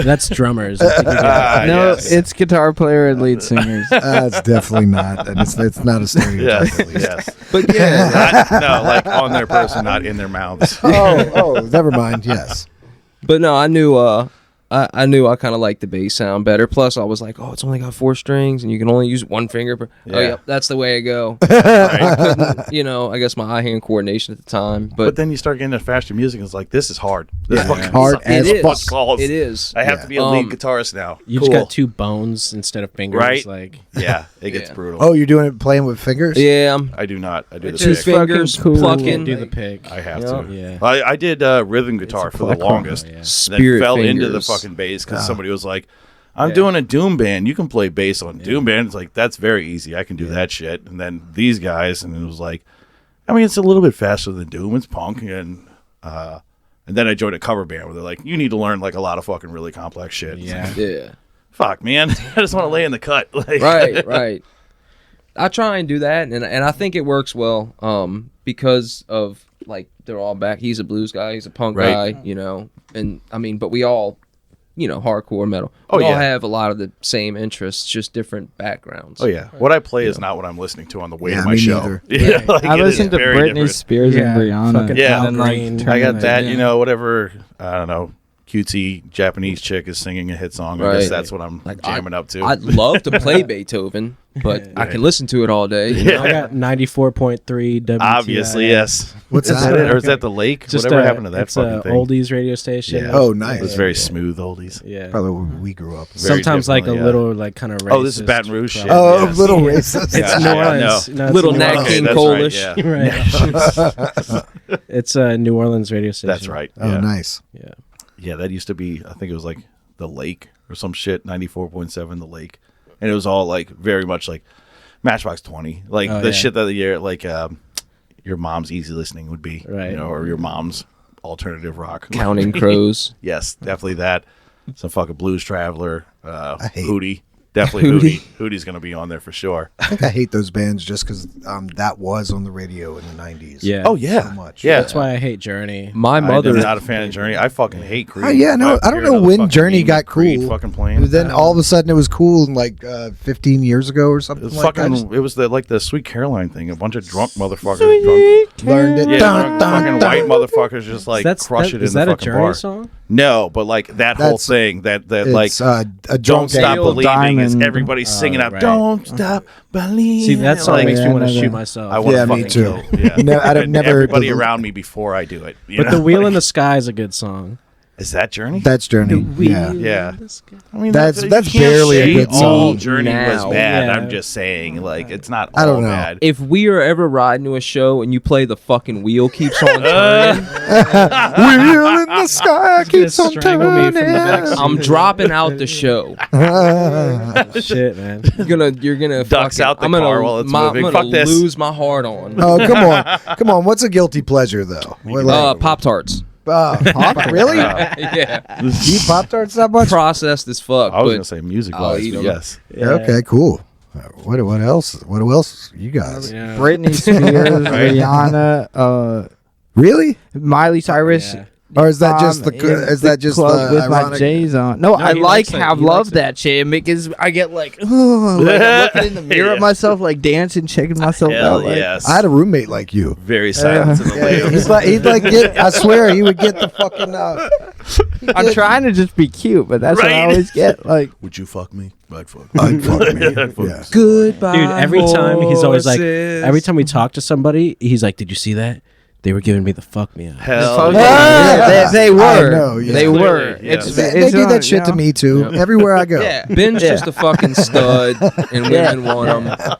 that's drummers. I think you get- no, yes. it's guitar player and lead singers. It's definitely not, and it's not a stereotype. Yes, At least. yes. But yeah, No, like on their person, not in their mouths. Oh, never mind. Yes. but no, I knew I knew I kind of liked the bass sound better. Plus, I was like, oh, it's only got 4 strings, and you can only use one finger. Oh, Yeah. yep, that's the way I go. Right? Couldn't, I guess my eye-hand coordination at the time, But but then you start getting into faster music, and it's like, this is hard. This Yeah. fucking Hard sucks. as it fuck. is. Calls. It is. I have Yeah. to be a lead Um, guitarist now. You Cool. just got 2 bones instead of fingers. Right? Like Yeah, it gets Yeah. brutal. Oh, you're doing it playing with fingers? Yeah, I do not. I do the two pick. fingers, fucking cool. plucking. do the pick. I have Yeah. to. Yeah. I did rhythm guitar for the pluck longest. one, yeah. Then Spirit fell fingers. into the fucking bass because somebody was like, I'm Yeah. doing a doom band. You can play bass on doom band. It's like, that's very easy. I can do that shit. And then these guys, and it was like, I mean, it's a little bit faster than doom. It's punk. And then I joined a cover band where they're like, you need to learn like a lot of fucking really complex shit. It's Yeah. like, Yeah. fuck, man. I just want to lay in the cut. Like, Right. I try and do that, and I think it works well, because of like they're all back. He's a blues guy, he's a punk Right. guy, and I mean, but we all, hardcore metal. Oh, we all yeah. have a lot of the same interests, just different backgrounds. Oh yeah, what I play is not what I'm listening to on the way Yeah, to my me show. neither. Yeah, like, I it is listened to very Britney different. Spears Yeah, and Rihanna. fucking Yeah. and then, Green. like, I got turn that, it- yeah. whatever, I don't know, cutesy Japanese chick is singing a hit song. I Right. guess that's what I'm jamming up to. I'd love to play Beethoven, but I can listen to it all day. You know? I got 94.3 WTI. Obviously, yes. What's Is that? that it? Or is that the lake? Just Whatever happened to that it's fucking a thing? oldies radio station. Yeah. Oh, nice. It was very smooth oldies. Yeah. Probably where we grew up. Very Sometimes like a differently, yeah. little like kind of racist. Oh, this is Baton Rouge shit. Oh, Yes. little racist. It's Yeah, New yeah, Orleans. no. No, it's Little New Nat Orleans. King that's Polish. Right, yeah. Right. It's a New Orleans radio station. That's right. Oh, yeah. nice. Yeah. Yeah, that used to be, I think it was like the lake or some shit, 94.7 the lake. And it was all like very much like Matchbox 20. Like Oh, the yeah. shit that your mom's easy listening would be. Right. You know, or your mom's alternative rock. Counting Crows. Yes, definitely that. Some fucking Blues Traveler, hate- Hootie. Definitely Hootie. Hootie's going to be on there for sure. I think I hate those bands just because that was on the radio in the 90s. Yeah. Oh, yeah. So much. Yeah. That's why I hate Journey. My I'm mother. not a fan of Journey. I fucking hate Creed. Oh, yeah, no, I don't know when Journey got Creed cool. fucking playing. But then all of a sudden it was cool like 15 years ago or It something was like that. fucking. It was the Sweet Caroline thing. A bunch of drunk motherfuckers. Drunk, Learned it. yeah, Dun, drunk fucking dun, white dun. motherfuckers just like crush it in is the that a fucking Journey bar. song? No, but like that whole That's- thing that like It's a don't drunk stop gang. believing is Diamond. everybody's singing out. right. Don't stop believing. See, that song Like, makes me yeah, want to no, shoot no. myself. I want Yeah, to me fucking too. kill. Yeah. No, I'd have And never- everybody around me before I do it. You But know? The Wheel in the Sky is a good song. Is that Journey? That's Journey. Yeah. Yeah. I mean, That's you that's can't barely a say good all song. Journey was Now. bad. Yeah. I'm just saying, like, it's not all I don't know. bad. If we are ever riding to a show and you play the fucking wheel keeps on turning, Wheel in the sky keeps on strangle me from the back turning. I'm dropping out the show. Shit, man. You're gonna Ducks fucking, out the I'm gonna, car while it's moving. I'm gonna Fuck this. lose my heart on. Oh, come on. What's a guilty pleasure though? What, like, Pop Tarts. really? Yeah, You eat Pop Tarts that much? processed as fuck. I was but gonna say music I'll wise, eat but 'em. yes. Yeah. Okay, cool. What else? What else? You guys Yeah. Britney Spears, Rihanna, really? Miley Cyrus. Yeah. Or is that just the? in Is that just club the with my ironic? J's on? No, I he like likes it. have He loved likes it. that shit because I get like, I'm looking in the mirror at myself, like dancing, checking myself Hell out. Like, yes. I had a roommate like you. Very silent in the Yeah, lane. he'd like get. I swear he would get the fucking. I'm trying to just be cute, but that's what I Right. always get. Like, Would you fuck me? I'd fuck me. I'd fuck me. Yeah. goodbye, Dude, every time he's always like, horses. every time we talk to somebody, he's like, "Did you see that? They were giving me the fuck me up." Hell fuck- yeah. yeah, they I were. know, yeah. They were. Clearly, yes. It's, They it's do on, that shit you to know? me too. Everywhere I go. Yeah, Ben's just a fucking stud, and women want him.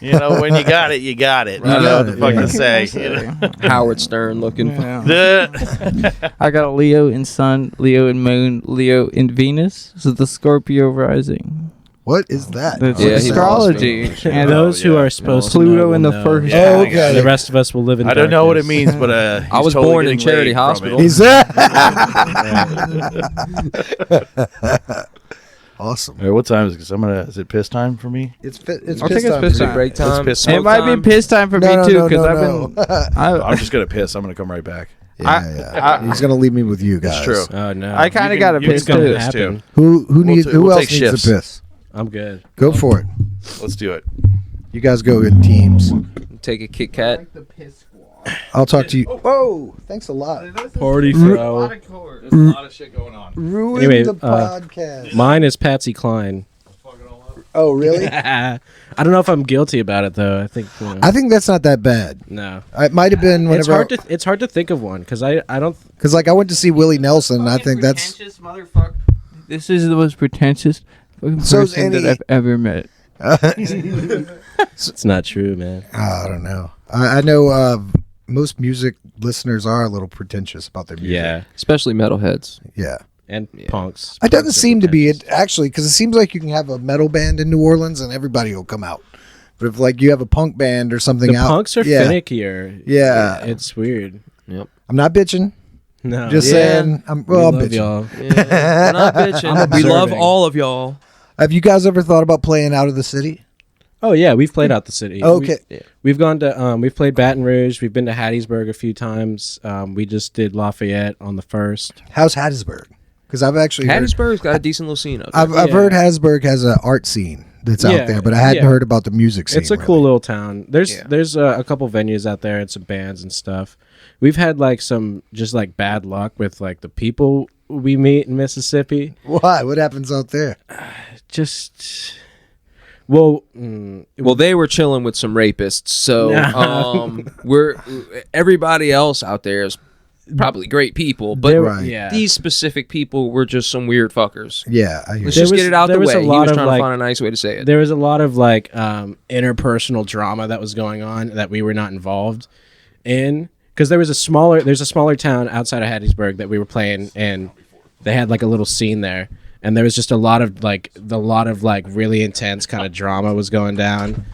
You know, when you got it, you got it. You Right. know what the fuck Yeah. to say. You know? Howard Stern looking. Yeah. I got a Leo in Sun, Leo in Moon, Leo in Venus. So the Scorpio rising. What is that? That's Yeah, he astrology. lost And Those who yeah. are supposed to Pluto know in will the know. first Yeah, Oh, I got okay. The rest of us will live in I don't know what it darkness. means, but I he's was totally born in getting Charity laid from Hospital. it. He's awesome. All right, what time is it? 'Cause is it piss time for me? It's I think it's time piss for time. you. break time. piss it smoke might time. be piss time for No, me no, too, no, because no, I've no. been. I'm just gonna piss. I'm gonna come right back. Yeah. He's gonna leave me with you guys. It's true. Oh no, I kind You of got a can- you piss can too. piss too. Who We'll needs? ta- Who we'll else take needs shifts. to piss? I'm good. Go for it. Let's do it. You guys go in teams. Take a Kit Kat. I'll talk to you. Whoa! Thanks a lot. Party There's a foul. lot of shit going on. Ruin Anyway, the podcast. Mine is Patsy Cline. Oh, really? I don't know if I'm guilty about it though. I think I think that's not that bad. no. It might have been It's whenever. hard to think of one because I don't. Because like I went to see Willie Nelson. And I think that's. motherfucker. This is the most pretentious fucking So's person that any- I've ever met. It's not true, man. I don't know. I know most music listeners are a little pretentious about their music. Yeah, Especially metalheads. Yeah. and punks. It doesn't Punks are seem to be pretentious. it actually because it seems like you can have a metal band in New Orleans and everybody will come out. But if like you have a punk band or something The out, punks are yeah, finickier. Yeah. It's weird. Yep. I'm not bitching. No, Just Yeah. saying. I'm we well, I'm love bitching. y'all. Yeah, we're not bitching. We love observing. all of y'all. Have you guys ever thought about playing out of the city? Oh yeah, we've played out the city. Okay. We've gone to we've played Baton Rouge. We've been to Hattiesburg a few times. We just did Lafayette on the 1st. How's Hattiesburg? Because I've actually heard, Hattiesburg's got a decent little scene up there. I've Yeah. heard Hattiesburg has an art scene. that's Yeah, out there, but I hadn't yeah. heard about the music scene. It's a really. cool little town. There's Yeah. there's a couple venues out there and some bands and stuff. We've had like some just like bad luck with like the people we meet in Mississippi. Why? What happens out there? Just well, Well, they were chilling with some rapists, so everybody else out there is probably great people, but there- Right. yeah, these specific people were just some weird fuckers. Yeah, I hear Let's you. just was- get it out there the was a way. He lot was of, trying to like- find a nice way to say it. there was a lot of like interpersonal drama that was going on that we were not involved in, because there's a smaller town outside of Hattiesburg that we were playing, and they had like a little scene there, and there was just a lot of really intense kind of drama was going down,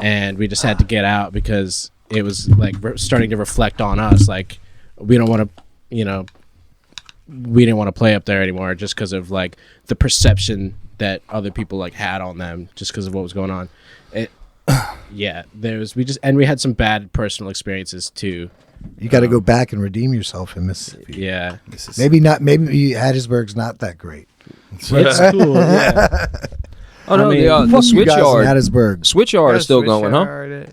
and we just had to get out because it was like starting to reflect on us. Like we don't want to, we didn't want to play up there anymore just because of like the perception that other people like had on them just because of what was going on. Yeah, we had some bad personal experiences too. You got to go back and redeem yourself in Mississippi. Yeah, Maybe not. Maybe Hattiesburg's not that great. it's cool. Yeah. Oh no, I mean, the Fuck you guys in Switchyard. Hattiesburg. Switchyard is still going, huh?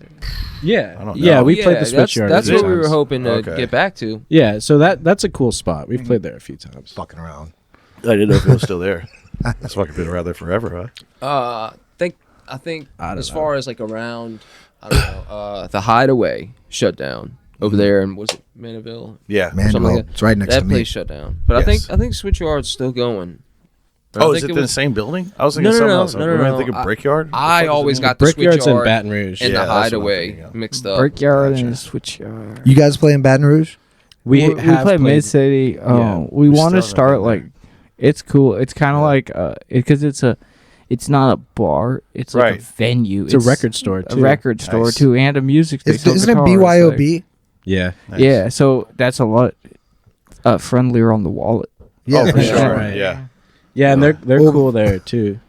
Yeah, I don't yeah, know. we played the Switchyard. That's a few what we were times. hoping to Okay. get back to. Yeah, so that's a cool spot. We've played there a few times. Fucking around. I didn't know if it was still there. That's fucking been around there forever, huh? I think I don't as know. far as like around, I don't know, the Hideaway shut down over there, and was it Mandeville? Yeah. Man, Something like that. it's right next That to me. place shut down, but Yes. I think Switchyard's still going. I Oh, think is it the was- same building? I was thinking No, something no, else. no, I no, was no. thinking I- Brickyard. I always got the Brickyard's in Switchyard Baton Rouge. and Yeah, the that's what I'm Hideaway thinking of. mixed up. Brickyard Gotcha. and Switchyard. You guys play in Baton Rouge? We have play played- Mid City. Yeah, We we want to still start haven't like, it's cool. It's kind of like because it's not a bar. It's like a Right. venue. It's a record store, A too. record store Nice. too, and a music. They sell Isn't it guitars, BYOB? like- Yeah, Nice. Yeah, so that's a lot friendlier on the wallet. Yeah, Oh, for yeah. sure. Right. Yeah. yeah, and they're Well- cool there too.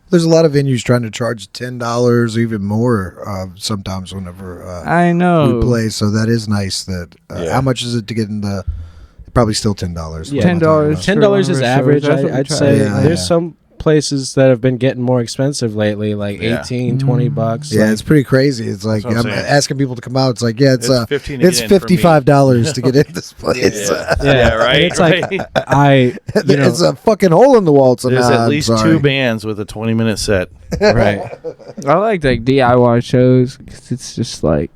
There's a lot of venues trying to charge $10 or even more sometimes whenever I know. we play. So that is nice. That Yeah. how much is it to get in the? Probably still $10. Yeah. $10. $10 is Sure, average. that's what we I'd try. say Yeah, there's yeah. some places that have been getting more expensive lately, like Yeah. 18, 20 bucks. Yeah, like- it's pretty crazy. It's like That's what I'm I'm saying. asking people to come out. It's like, yeah, it's It's 15 to it's get in for me. $55 to get in this place. Yeah, right. And it's like right. It's a fucking hole in the wall. So There's nah, at I'm least sorry. 2 bands with a 20-minute set. right. I like DIY shows 'cause it's just like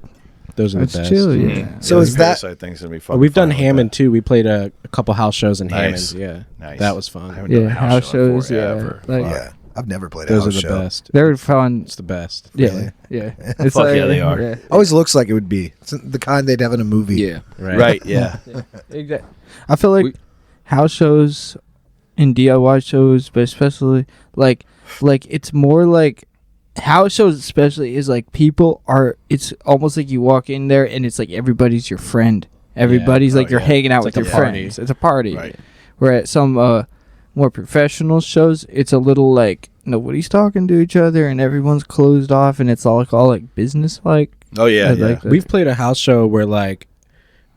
Those are the it's best. chill. Mhm. Yeah. So Yeah, is the that- Parasite thing's gonna be fucking We've done fun with Hammond that. too. We played a couple house shows in Nice. Hammond. Yeah, Nice. that was I fun. haven't done Yeah, a house show in shows. Yeah, forever. like Fuck. Yeah, I've never played a Those are house the show. best. they're fun. It's the best. Yeah, Really? yeah. It's Fuck like, yeah, they are. Yeah. Always looks like it would be. It's the kind they'd have in a movie. Yeah, Right. Right. Yeah. Exactly. I feel like We- house shows and DIY shows, but especially like it's more like house shows especially is like people are, it's almost like you walk in there and it's like everybody's your friend. Everybody's like Oh, you're yeah. hanging out It's with like your a party. friends. It's a party. Right. Where at some more professional shows, it's a little like nobody's talking to each other and everyone's closed off and it's all like business like. Oh yeah. I Yeah. like that. We've played a house show where like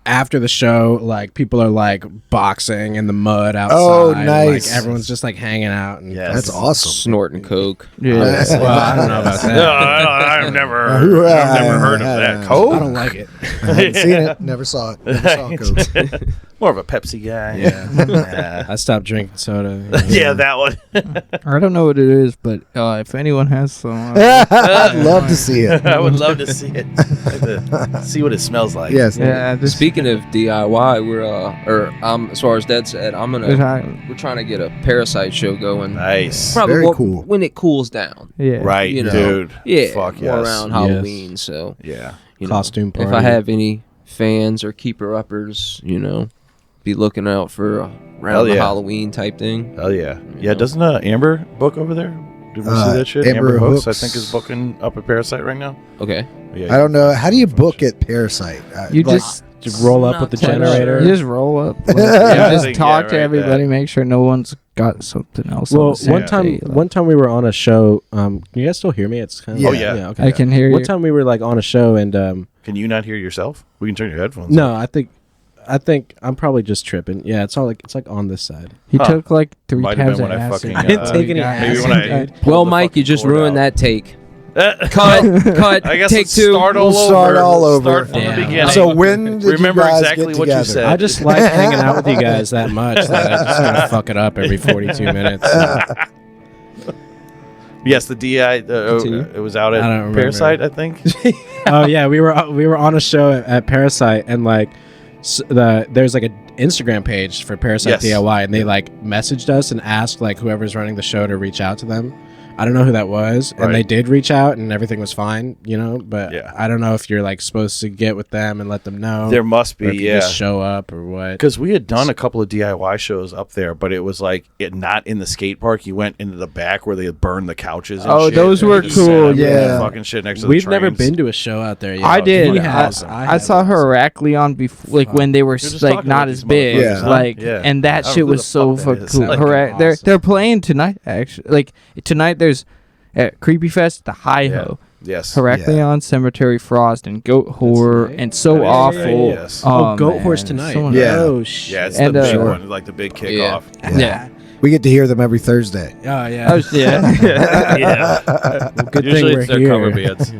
after the show, like people are like boxing in the mud outside. Oh, and, nice. Like everyone's just like hanging out. And Yes. That's awesome. snorting coke. Yeah. Well, I don't know about No, that. I've never heard of that. I Coke? don't like it. I haven't seen it. Never saw it. Never saw it. Coke. More of a Pepsi guy. Yeah. I stopped drinking soda. Yeah, that one. I don't know what it is, but if anyone has some, I'd love to see it. I would love to see it. Like to see what it smells like. Yes. yeah, just Speaking of DIY, as far as Dad said, we're trying to get a Parasite show going. Nice. Probably Very cool. when it cools down. yeah, Right, You know. dude. Yeah, Fuck more yes. around Halloween. So Yeah. you Costume know, if party. I have any fans or keeper uppers, be looking out for Hell around the yeah. Halloween type thing. Hell yeah. You Yeah, know. doesn't Amber book over there? Did we see that shit? Amber Hooks, Hooks. I think, is booking up at Parasite right now. Okay. Yeah, I don't know. How do you book at Parasite? you Like, Just roll up with the Not quite generator. You just roll up, Yeah, I just think, talk yeah, to right, everybody, that. make sure no one's got something else. on Well, the same one time, day, one time we were on a show. Can you guys still hear me? It's kind of Oh, yeah. okay. I can hear One you. time we were like on a show and Can you not hear yourself? We can turn your headphones. no, I think I think I'm probably just tripping. Yeah, it's like on this side. He took like 3 Might have tabs been of when I acid. fucking, I didn't take any maybe acid. when I pulled Well, the Mike, fucking you just cord ruined out. that take. Cut. I guess Take let's 2. start all We'll over. start all over. Start from Yeah. the beginning. So when did Remember you guys exactly get what you together? said. I just like hanging out with you guys that much that I just gonna fuck it up every 42 minutes. Yes, the DI. It was out I don't at remember. Parasite, I think. Oh yeah, we were on a show at Parasite, and like there's like an Instagram page for Parasite Yes. DIY, and they like messaged us and asked like whoever's running the show to reach out to them. I don't know who that was, and Right. they did reach out, and everything was fine, but Yeah. I don't know if you're like supposed to get with them and let them know. There must or if be, you yeah. just show up or what. Because we had done a couple of DIY shows up there, but it was like not in the skate park. You went into the back where they had burned the couches. And Oh, shit, those and were they just set cool, up yeah. that fucking shit next to We've the never trains. been to a show out there yet. I did. fucking I, awesome. I saw Heracleon before, like when they were just like talking not about as these big, motherfuckers, huh? like, Yeah. and I that don't shit know who was the so fuck that fucking is. cool. Fucking They're awesome. playing tonight. Actually, like tonight there's at Creepy Fest, the Hi Ho, Yes. Heracleon, Cemetery Frost, and Goat Horror, tonight? and So That is Awful. right, yes. Goat man, Horse tonight. so Yeah. Oh shit. Yeah, it's And, the big uh, one, like the big kickoff. Yeah. We get to hear them every Thursday. Oh yeah. Oh yeah. Yeah. Well, good Usually thing it's we're their here. cover bands.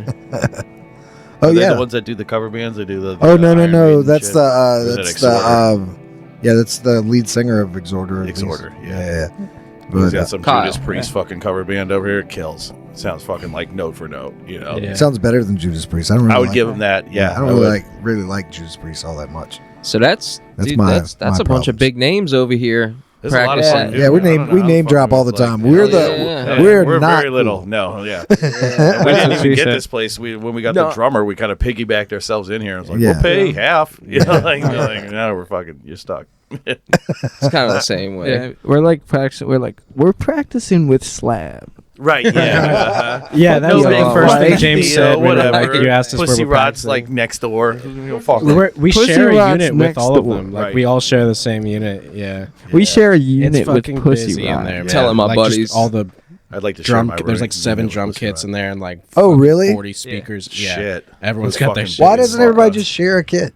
Oh Are they yeah. the ones that do the cover bands. They do the. Oh the no. Iron Maiden That's shit? the Or is it that's Exhorder? the that's the lead singer of Exhorder. at least. Exhorder, yeah. Yeah. He's But, got some Kyle. Judas Priest fucking cover band over here. It kills. Sounds fucking like note for note. Yeah. it sounds better than Judas Priest. I don't really I would like give him that. Yeah, I don't really like Judas Priest all that much. So that's That's dude, my- that's my a bunch of problems. big names over here. There's a lot of practicing. fun, dude. Yeah, we I don't know how name fucking drop all the it's like- time. We're Yeah. we're not very little. cool. No, yeah. We didn't even she get said. this place. When we got No. the drummer, we kind of piggybacked ourselves in here. I was like, Yeah. we'll pay half. You know, like no, we're fucking. You're stuck. It's kind of the same way. Yeah, we're practicing with Slab. Right. Yeah. Yeah, that was No like big the first thing deal, James said. whatever. When you asked us Pussy where we're Rod's practicing. like next door. Fuck. We Pussy share a Rod's unit with next all of door. them. Like Right. we all share the same unit. Yeah, We share a unit it's with fucking Pussy busy Rod. in there. Man. Telling my Like, just buddies. all the I'd like to drum. share my There's like room 7 with drum Pussy kits Rod. in there and like Oh, fucking really? 40 speakers. Yeah, Shit. everyone's Those got their fucking shit. Why Shit, doesn't fuck everybody us. just share a kit?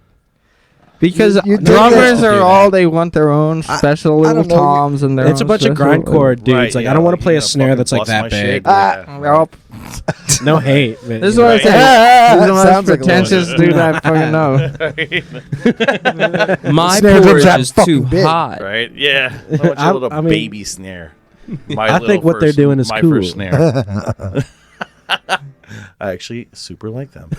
Because You think drummers that- are do all they want their own special I little don't know. toms and their It's a own bunch of special- grindcore dudes. Right, like yeah, I don't want like, to play you a know, snare fucking that's like bust that my big. shit. Ah, nope. No hate. But, This is you what I know. said. He's the most Sounds like a pretentious little- dude I fucking know. My Snare drum's porridge that is fucking too big. hot. Right? Yeah. I want your little I mean- baby snare. My I think little what they're first- doing is my cool. first snare. I actually super like them.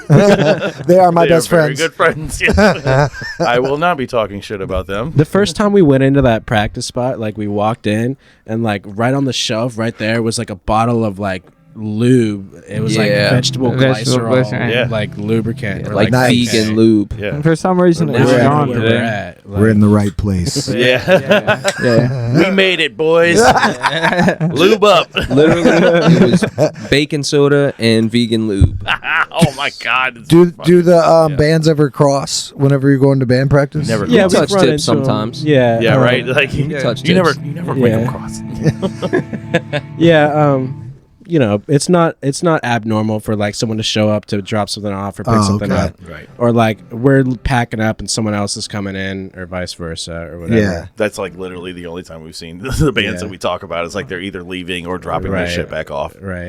They are my They best are very friends. good friends. Yes. I will not be talking shit about them. The first time we went into that practice spot, like we walked in and like right on the shelf right there was like a bottle of like lube. It was like Yeah. vegetable Vegetable glycerol, glycerol. Yeah. like lubricant. We're Like Nice. vegan okay. lube. Yeah. And for some reason, Now it's we know gone where we're today. at. Like, We're in the right place. Yeah. Yeah. We made it, boys. Lube up. Literally, it was baking soda and vegan lube. Oh my god. it's Do fucking- the yeah. bands ever cross whenever you go into band practice? Never yeah, We we touch run tips into sometimes. 'em. Yeah, Yeah, right. Like touch you never tips. make them Yeah. cross. Yeah, you know, it's not abnormal for like someone to show up to drop something off or pick Oh, something okay. up, Right. or like we're packing up and someone else is coming in, or vice versa, or whatever. Yeah. That's like literally the only time we've seen the bands Yeah. that we talk about. Is like they're either leaving or dropping their Right. shit back off. Right.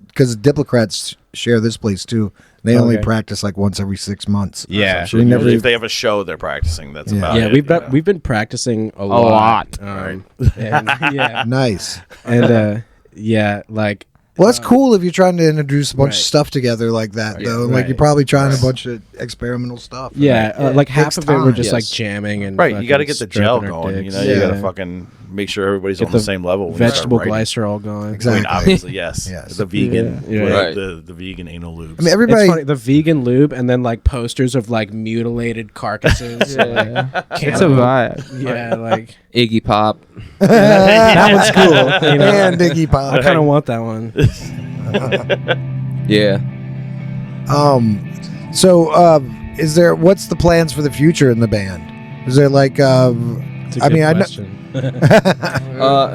Because Diplocrats share this place too. They only Okay. practice like once every 6 months. Yeah. So We never usually even- if they have a show, they're practicing. That's Yeah. about Yeah, it. we've been practicing a lot. and, yeah, Nice. and yeah, like Well, that's cool if you're trying to introduce a bunch Right. of stuff together like that, Yeah, though. Like right. you're probably trying Right. a bunch of experimental stuff. yeah, like half Takes of it we're time. just like Yes. jamming and Right, you got to fucking get the gel stroking our going. You dicks. know, you got to Yeah. fucking make sure everybody's Get on the the same level. when you start vegetable writing. glycerol going. Exactly. I mean, obviously, yes. Yes. The vegan, Yeah. with Right. the vegan anal lubes. I mean, It's everybody. funny, the vegan lube and then like posters of like mutilated carcasses. Yeah. It's a vibe. Yeah, like Iggy Pop. that one's cool. You know? And Iggy I Pop. kind of want that one. Yeah. So, is there? What's the plans for the future in the band? Is there like? It's a I good mean, I know- question.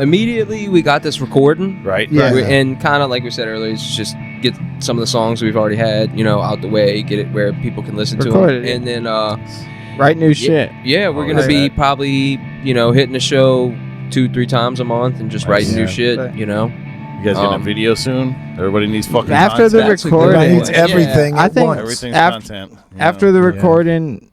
Immediately we got this recording. right? Yeah. And kind of like we said earlier, it's just get some of the songs we've already had, out the way, get it where people can listen Record to it. them. And then Write new shit. Yeah, we're gonna Right. be probably hitting the show 2-3 times a month and just writing new Yeah. shit. Right. You guys getting a Um, video soon? Everybody needs fucking After the content. That's a good recording, Everybody needs Yeah. everything I at think once. Everything's After- content. after the Yeah. recording,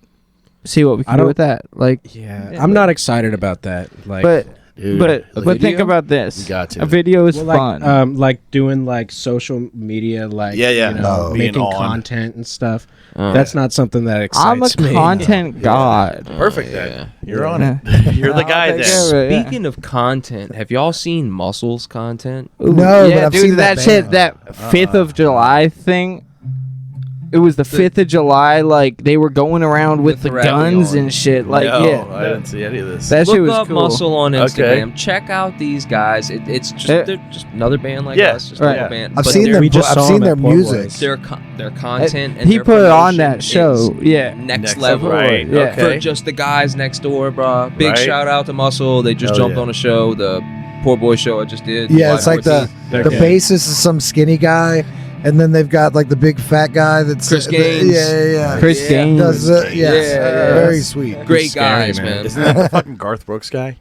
see what we I can do don't- with that. Like, Yeah, I'm not excited about that. Like, but Dude, but a think video? about this. You got to. A video is well, fun. like doing like social media, like Yeah, yeah. you know, No. Being making on. content and stuff. Oh. That's not something that I'm a excites me. content god. Perfect yeah. then. You're on Yeah. it. You're the I'll guy take care of then. it, yeah. Speaking of content, have y'all seen Muscles content? Ooh, No, yeah, but I've dude, seen that that shit. band. That 5th of July thing. It was the 5th of July. Like they were going around with the the rally guns on. and shit. Like No, yeah, I didn't see any of this. that shit Look was up cool. Muscle on Okay. Instagram. Check out these guys. It's just Eh. they're just another band like Yeah. us, just Right. a little band. I've but seen their- them. we just I've saw seen them their at Port music. Boys. their content and He their put it on promotion that show. is Yeah, next level. Right. Yeah. Okay. For just the guys next door, bro. Big Right. shout out to Muscle. They just Hell jumped yeah. on a show, the Poor Boy show I just did. Yeah, July it's like the 14th. the bassist is some skinny guy, and then they've got like the big fat guy that's Chris Gaines. Yeah. Chris Gaines. Does yes, Yeah. very sweet. Great Scary, guys, man. man. Isn't that the fucking Garth Brooks guy?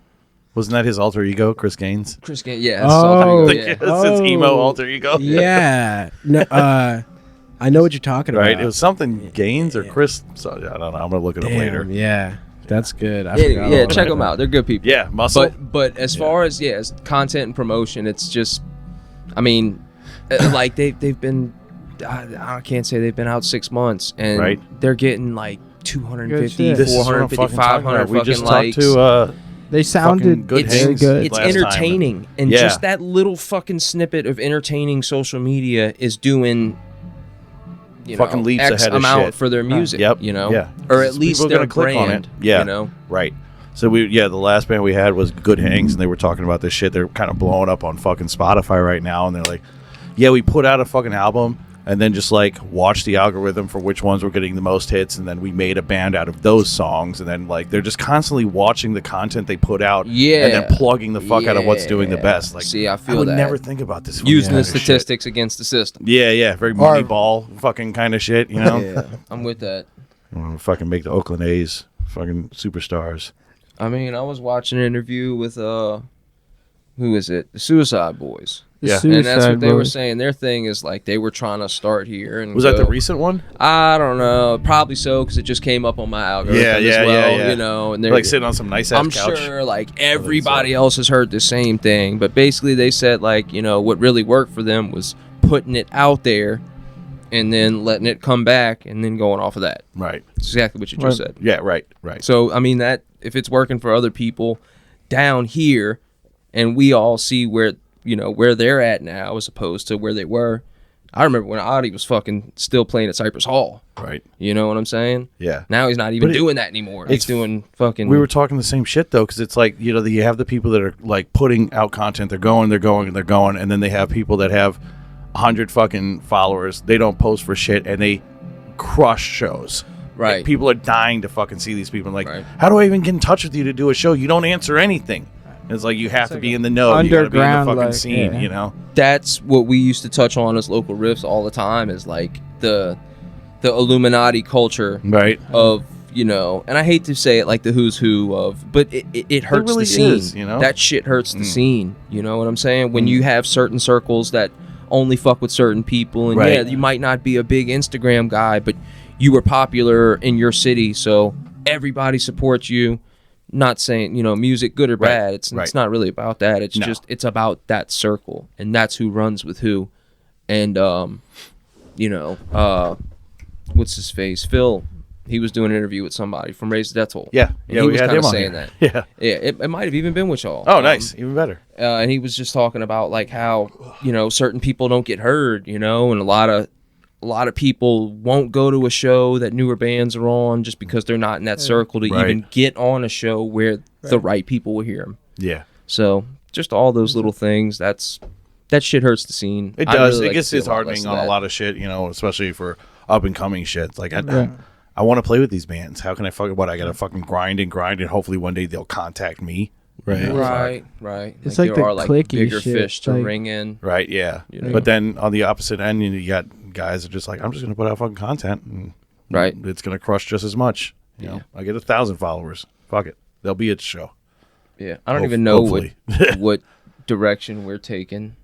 Wasn't that his alter ego, Chris Gaines? Chris Gaines, yeah. Oh, that's It's all his emo Oh. alter ego. Yeah. No, I know what you're talking Right. about. It was something Gaines or Chris. So I don't know. I'm gonna look it up Damn, later. Yeah, that's good. I Yeah, forgot yeah, all check about them out. They're good people. Yeah, Muscle. But as far as as content and promotion, it's just, I mean, like they've been, I can't say they've been out 6 months and Right. they're getting like 250, shit. This is what I'm 450, fucking talking 500 about. We just fucking talked likes. to they sounded good it's, very hangs. good. it's last time. entertaining, and Yeah. just that little fucking snippet of entertaining social media is doing, Fucking leaps X ahead of amount shit. for their music. Yep. You know, Yeah. or at People least are their gonna click on brand. it. Yeah. You know, right. So the last band we had was Good Hangs, and they were talking about this shit. They're kind of blowing up on fucking Spotify right now, and they're like, "Yeah, we put out a fucking album, and then just like watch the algorithm for which ones were getting the most hits, and then we made a band out of those songs, and then like they're just constantly watching the content they put out, Yeah. and then plugging the fuck out of what's doing the Yeah. best. Like, See, I feel would that. never think about this. using the fucking shit. statistics against the system. Yeah, very Or- Moneyball fucking kind of shit, you know. Yeah. I'm with that. Fucking make the Oakland A's fucking superstars. I mean, I was watching an interview with who is it? The Suicide Boys. The Yeah. And that's Suicide what they were Boys. saying. Their thing is like they were trying to start here and Was that the go- recent one? I don't know. Probably so because it just came up on my algorithm Yeah, as well. yeah. You know, and they're Like sitting on some nice ass I'm couch. sure like everybody else has heard the same thing, but basically they said like what really worked for them was putting it out there and then letting it come back and then going off of that. Right. It's exactly what you just Right. said. Yeah. Right. So I mean that if it's working for other people down here, and we all see where where they're at now as opposed to where they were. I remember when Adi was fucking still playing at Cypress Hall. Right. You know what I'm saying? Yeah. Now he's not even But doing that anymore. He's it's- doing fucking. We were talking the same shit though, because it's like you have the people that are like putting out content. They're going, and then they have people that have 100 fucking followers. They don't post for shit, and they crush shows. Right. Like, people are dying to fucking see these people. Like, Right. how do I even get in touch with you to do a show? You don't answer anything. And it's like you have to be in the know. You got to be in the underground, fucking like, scene. yeah. You know. That's what we used to touch on as local riffs all the time. Is like the Illuminati culture Right. of and I hate to say it like the who's who of, but it hurts really the scene. is, you know? That shit hurts the Mm. scene. You know what I'm saying? When you have certain circles that only fuck with certain people, and Right. yeah, you might not be a big Instagram guy, but you were popular in your city, so everybody supports you. Not saying music good or Right. bad. It's Right. not really about that. It's No. just it's about that circle, and that's who runs with who, and what's his face? Phil. He was doing an interview with somebody from Raise the Death Toll. Yeah. And Yeah. he We was had kinda him on saying here. that. Yeah. Yeah, it might have even been with y'all. Oh, nice. Even better. And he was just talking about like how certain people don't get heard, and a lot of people won't go to a show that newer bands are on just because they're not in that circle to Right. even get on a show where the right people will hear them. Yeah. So just all those little things. That shit hurts the scene. It I'd does. really It like gets to see a lot disheartening less on of a that. lot of shit, especially for up and coming shit. It's like, Right. I want to play with these bands. How can I fucking, I got to fucking grind, and hopefully one day they'll contact me. Right. You know, Right. It's like there the are like clicky bigger shit, fish to like- ring in. Right. Yeah. You know? But then on the opposite end, you got guys that are just like, I'm just going to put out fucking content. And Right. It's going to crush just as much. You know, I get 1,000 followers. Fuck it, they'll be at the show. Yeah, I don't even know hopefully. what direction we're taking.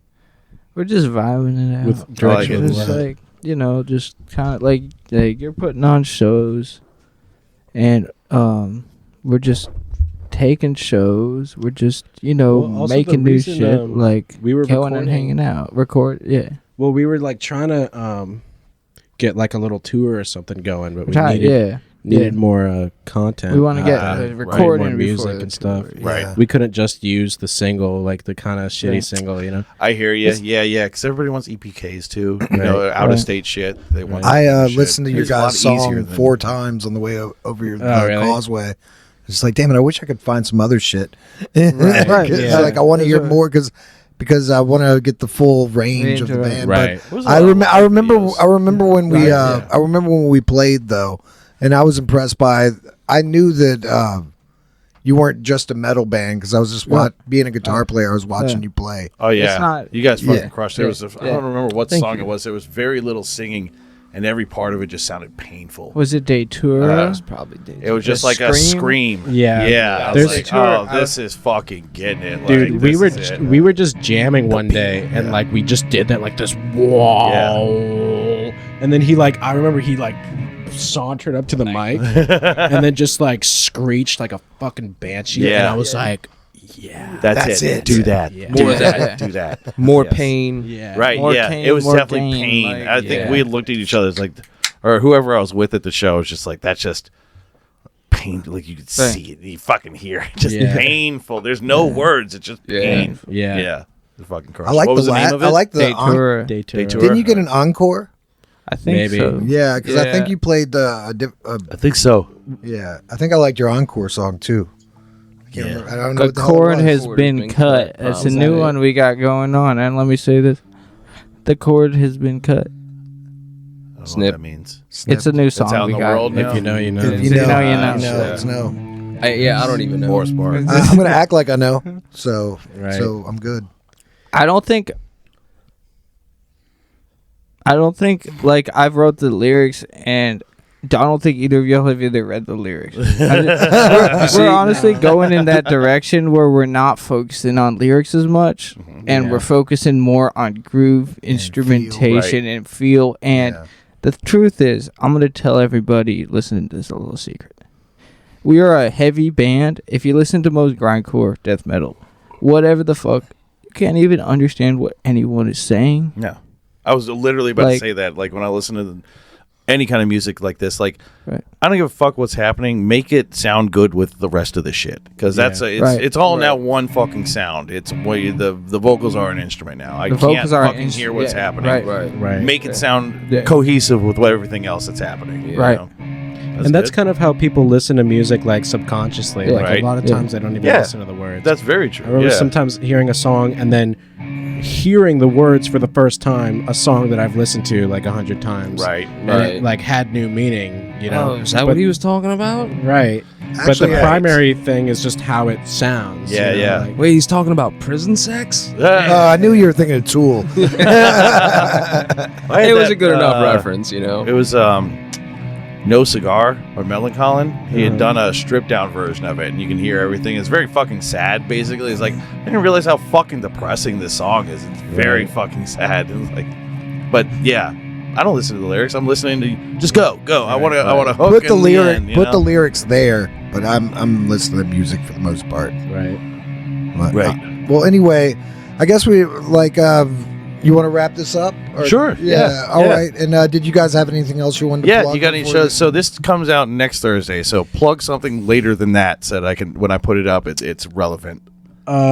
We're just vibing it out. With direction of Just what? like, you know, just kind of like you're putting on shows, and we're just taking shows. We're just, you know, Well, also making the new reason, shit. Like we were going and recording- hanging out. Well, we were like trying to get like a little tour or something going, but we needed more content. We want to get right. recording more before music the and stuff. tour, Right. Yeah. We couldn't just use the single, like the kind of shitty Yeah. single, you know. I hear you. Yeah, because everybody wants EPKs too. You know, out of state shit. They want. Right. I shit. listened to your It's a lot guys' easier song than- 4 times on the way over your really? causeway. It's like, damn it, I wish I could find some other shit. Right, It's yeah. like I want to hear That's more because I want to get the full range of the Range, band. right. But There was a lot of I live remember videos. I remember when we Right, yeah. I remember when we played though, and I was impressed by. I knew that you weren't just a metal band because I was just being a guitar player. I was watching Yeah. you play. Oh yeah, It's not- you guys fucking Yeah. crushed. There was I Yeah. don't remember what Thank song you. it was. There was very little singing, and every part of it just sounded painful. Was it Datura? That was probably It was just The like a scream? scream. Yeah. yeah. I There's- was like, oh, this is fucking getting it, Dude, like, we this were is it. we were just jamming one day, and like we just did that, like this whoa, and then I remember he like sauntered up to the mic, and then just like screeched like a fucking banshee, and Yeah. I was like, That's it. Do that. Yeah. Do More of that. that. Do that. more Yes. pain. yeah, Right. More yeah. pain, It was more definitely gain, pain. like, I think yeah. we had looked at each other like, or whoever I was with at the show was just like, that's just pain. Like you could Right. see it. You fucking hear it. Just Yeah. painful. There's no words. It's just Yeah. painful. Yeah. Yeah. The fucking crush. I like what was the the name of it? I like the Datura. Day tour. Didn't you get an encore? I think Maybe. so. Yeah, because I Yeah. think you played I think so. yeah. I think I liked your encore song too. I can't remember. I don't know The what the hell it chord was. has Chord been cut. It's a Probably. new one we got going on. And let me say this. The chord has been cut. I don't know Snip. what that means. It's a new song out in we the got. world now. If you know, you know. If you If know, you know, you you know. know. It's no. I don't even know. Morris bar. I'm gonna act like I know. So Right. so I'm good. I don't think like I've wrote the lyrics, and I don't think either of y'all have either read the lyrics. We're honestly going in that direction where we're not focusing on lyrics as much, and Yeah. we're focusing more on groove, instrumentation, right. and feel. And Yeah. the truth is, I'm gonna tell everybody listening to this a little secret. We are a heavy band. If you listen to most grindcore, death metal, whatever the fuck, you can't even understand what anyone is saying. No. I was literally about Like- to say that. Like when I listen to any kind of music like this, like Right. I don't give a fuck what's happening. Make it sound good with the rest of the shit, because that's Yeah. it's Right. it's all now one fucking sound. It's way the vocals are an instrument now. I The can't vocals are an fucking hear what's yeah, happening. right. Right. Right. Make it sound Yeah. cohesive with what everything else that's happening. you Right. know? And that's good. kind of how people listen to music, like subconsciously. Yeah. Like Right. a lot of Yeah. times they don't even Yeah. listen to the words. That's very true. I remember yeah. sometimes hearing a song and then hearing the words for the first time, a song that I've listened to like 100 times. Right. And Right. it like had new meaning, you know. Oh, is that But- what he was talking about? Right. But Actually, the yeah. primary thing is just how it sounds. Yeah, you know, yeah. like- Wait, he's talking about prison sex? I knew you were thinking of Tool. It was a good enough reference, you know. It was No Cigar by Melancholy. He had done a stripped down version of it, and you can hear everything. It's very fucking sad, basically. It's like, I didn't realize how fucking depressing this song is. It's very fucking sad. It's like, but yeah, I don't listen to the lyrics. I'm listening to just go. I want to hook Put the in lyric. end, you Put know? the lyrics there. But I'm listening to music for the most part. Right. But, Right. well, anyway, I guess we like. You want to wrap this up? Or- Sure, Yeah. yeah, All yeah. right. And did you guys have anything else you wanted to Yeah, plug you got any before shows? So this comes out next Thursday. So plug something later than that, so that I can, when I put it up, it's relevant.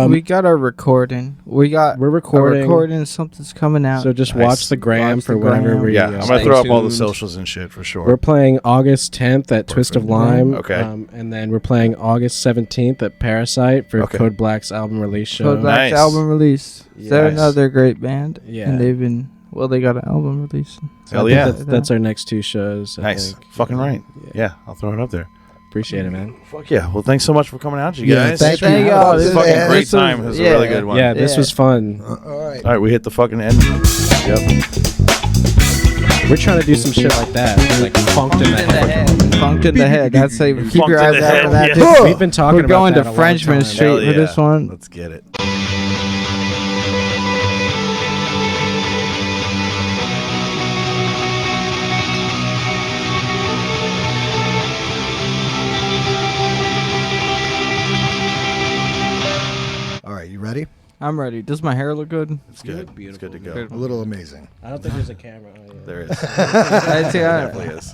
We got our recording. We're recording. A recording. Something's coming out. So just Nice. watch the gram Watch for the whenever gram. we. Yeah, I'm gonna stay throw up all the tuned. socials and shit for sure. We're playing August 10th at Twist of Lime. Okay. And then we're playing August 17th at Parasite for Okay. Code Black's album release show. Code Black's Nice. album release. They're Nice. another great band. Yeah. And they've been, well, they got an album release. So I Hell think yeah. That's our next two shows. I Nice. think. Fucking right. Yeah, I'll throw it up there. Appreciate it, man. Fuck yeah. Well, thanks so much for coming out, you Yeah, guys. thank you. Thank y'all. It was a This- fucking yeah, great this was- time. It was a yeah. really good one. Yeah, this Yeah. was fun. All right. All right, we hit the fucking end. Yep. We're trying to do some shit like that, like funked in the head. Funked in the head. That's a keep Funked your in eyes the out head, for that. yeah. too. We've been talking We're about going that to a long Frenchman time. Street Hell for this one. Let's get it. All right, you ready? I'm ready. Does my hair look good? It's good. It's good to go. Good. A little amazing. I don't think there's a camera. Oh, yeah. There is. I see, Definitely is.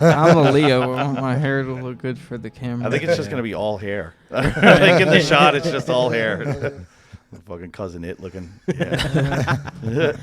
I'm a Leo. I want my hair to look good for the camera. I think it's just gonna be all hair. I think in the shot it's just all hair. Fucking cousin it looking. Yeah.